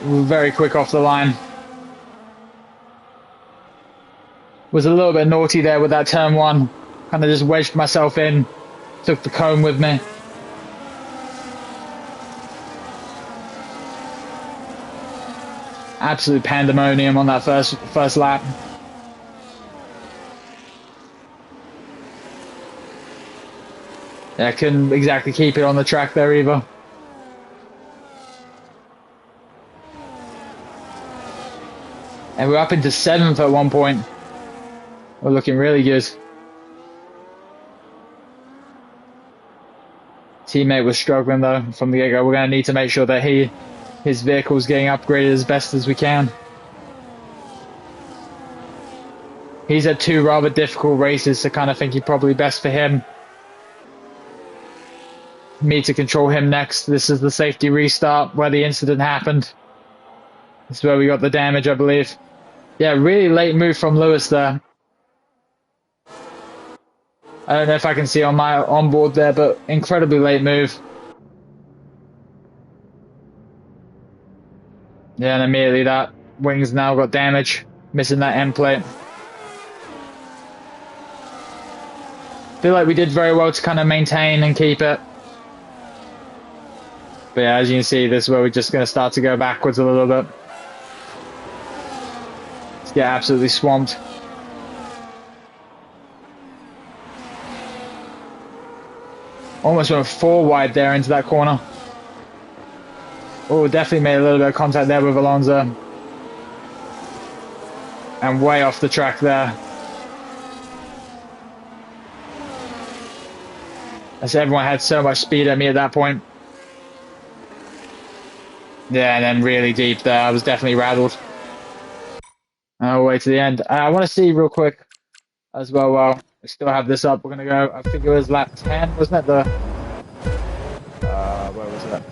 We were very quick off the line. Was a little bit naughty there with that turn 1. Kind of just wedged myself in. Took the cone with me. Absolute pandemonium on that first lap. Yeah, couldn't exactly keep it on the track there either. And we're up into 7th at one point. We're looking really good. Teammate was struggling though from the get-go. We're going to need to make sure that his vehicle's getting upgraded as best as we can. He's had 2 rather difficult races, so kind of think probably best for him. Me to control him next. This is the safety restart where the incident happened. This is where we got the damage, I believe. Yeah, really late move from Lewis there. I don't know if I can see on my onboard there, but incredibly late move. Yeah, and immediately that wing's now got damage, missing that end plate. Feel like we did very well to kind of maintain and keep it. But yeah, as you can see, this is where we're just going to start to go backwards a little bit. Let's get absolutely swamped. Almost went 4 wide there into that corner. Oh, definitely made a little bit of contact there with Alonso. And way off the track there. As everyone had so much speed at me at that point. Yeah, and then really deep there. I was definitely rattled. All the way to the end. I want to see real quick as well. Well, we still have this up. We're going to go, I think it was lap 10, wasn't it? Where was it?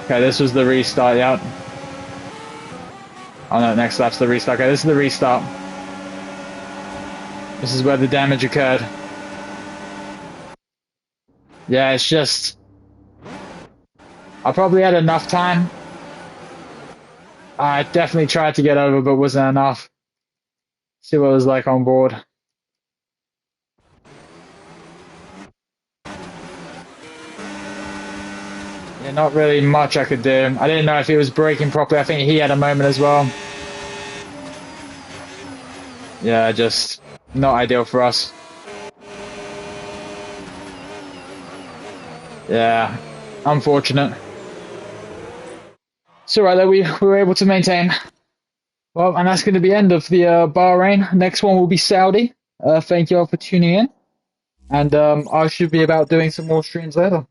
Okay, this was the restart, yeah. Oh no, next lap's the restart. Okay, this is the restart. This is where the damage occurred. Yeah, it's just... I probably had enough time. I definitely tried to get over, but wasn't enough. See what it was like on board. Yeah, not really much I could do. I didn't know if he was braking properly. I think he had a moment as well. Yeah, just not ideal for us. Yeah, unfortunate. It's alright though, we were able to maintain. Well, and that's going to be the end of the Bahrain. Next one will be Saudi. Thank you all for tuning in. And I should be about doing some more streams later.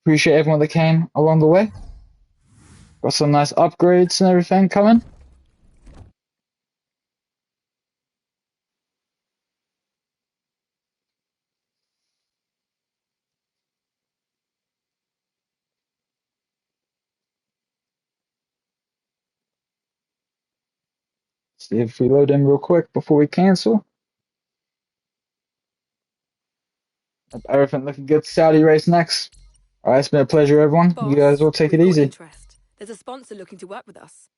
Appreciate everyone that came along the way. Got some nice upgrades and everything coming. See if we load in real quick before we cancel. Everything looking good. Saudi race next. Alright, it's been a pleasure, everyone. You guys all take it easy. There's a sponsor looking to work with us.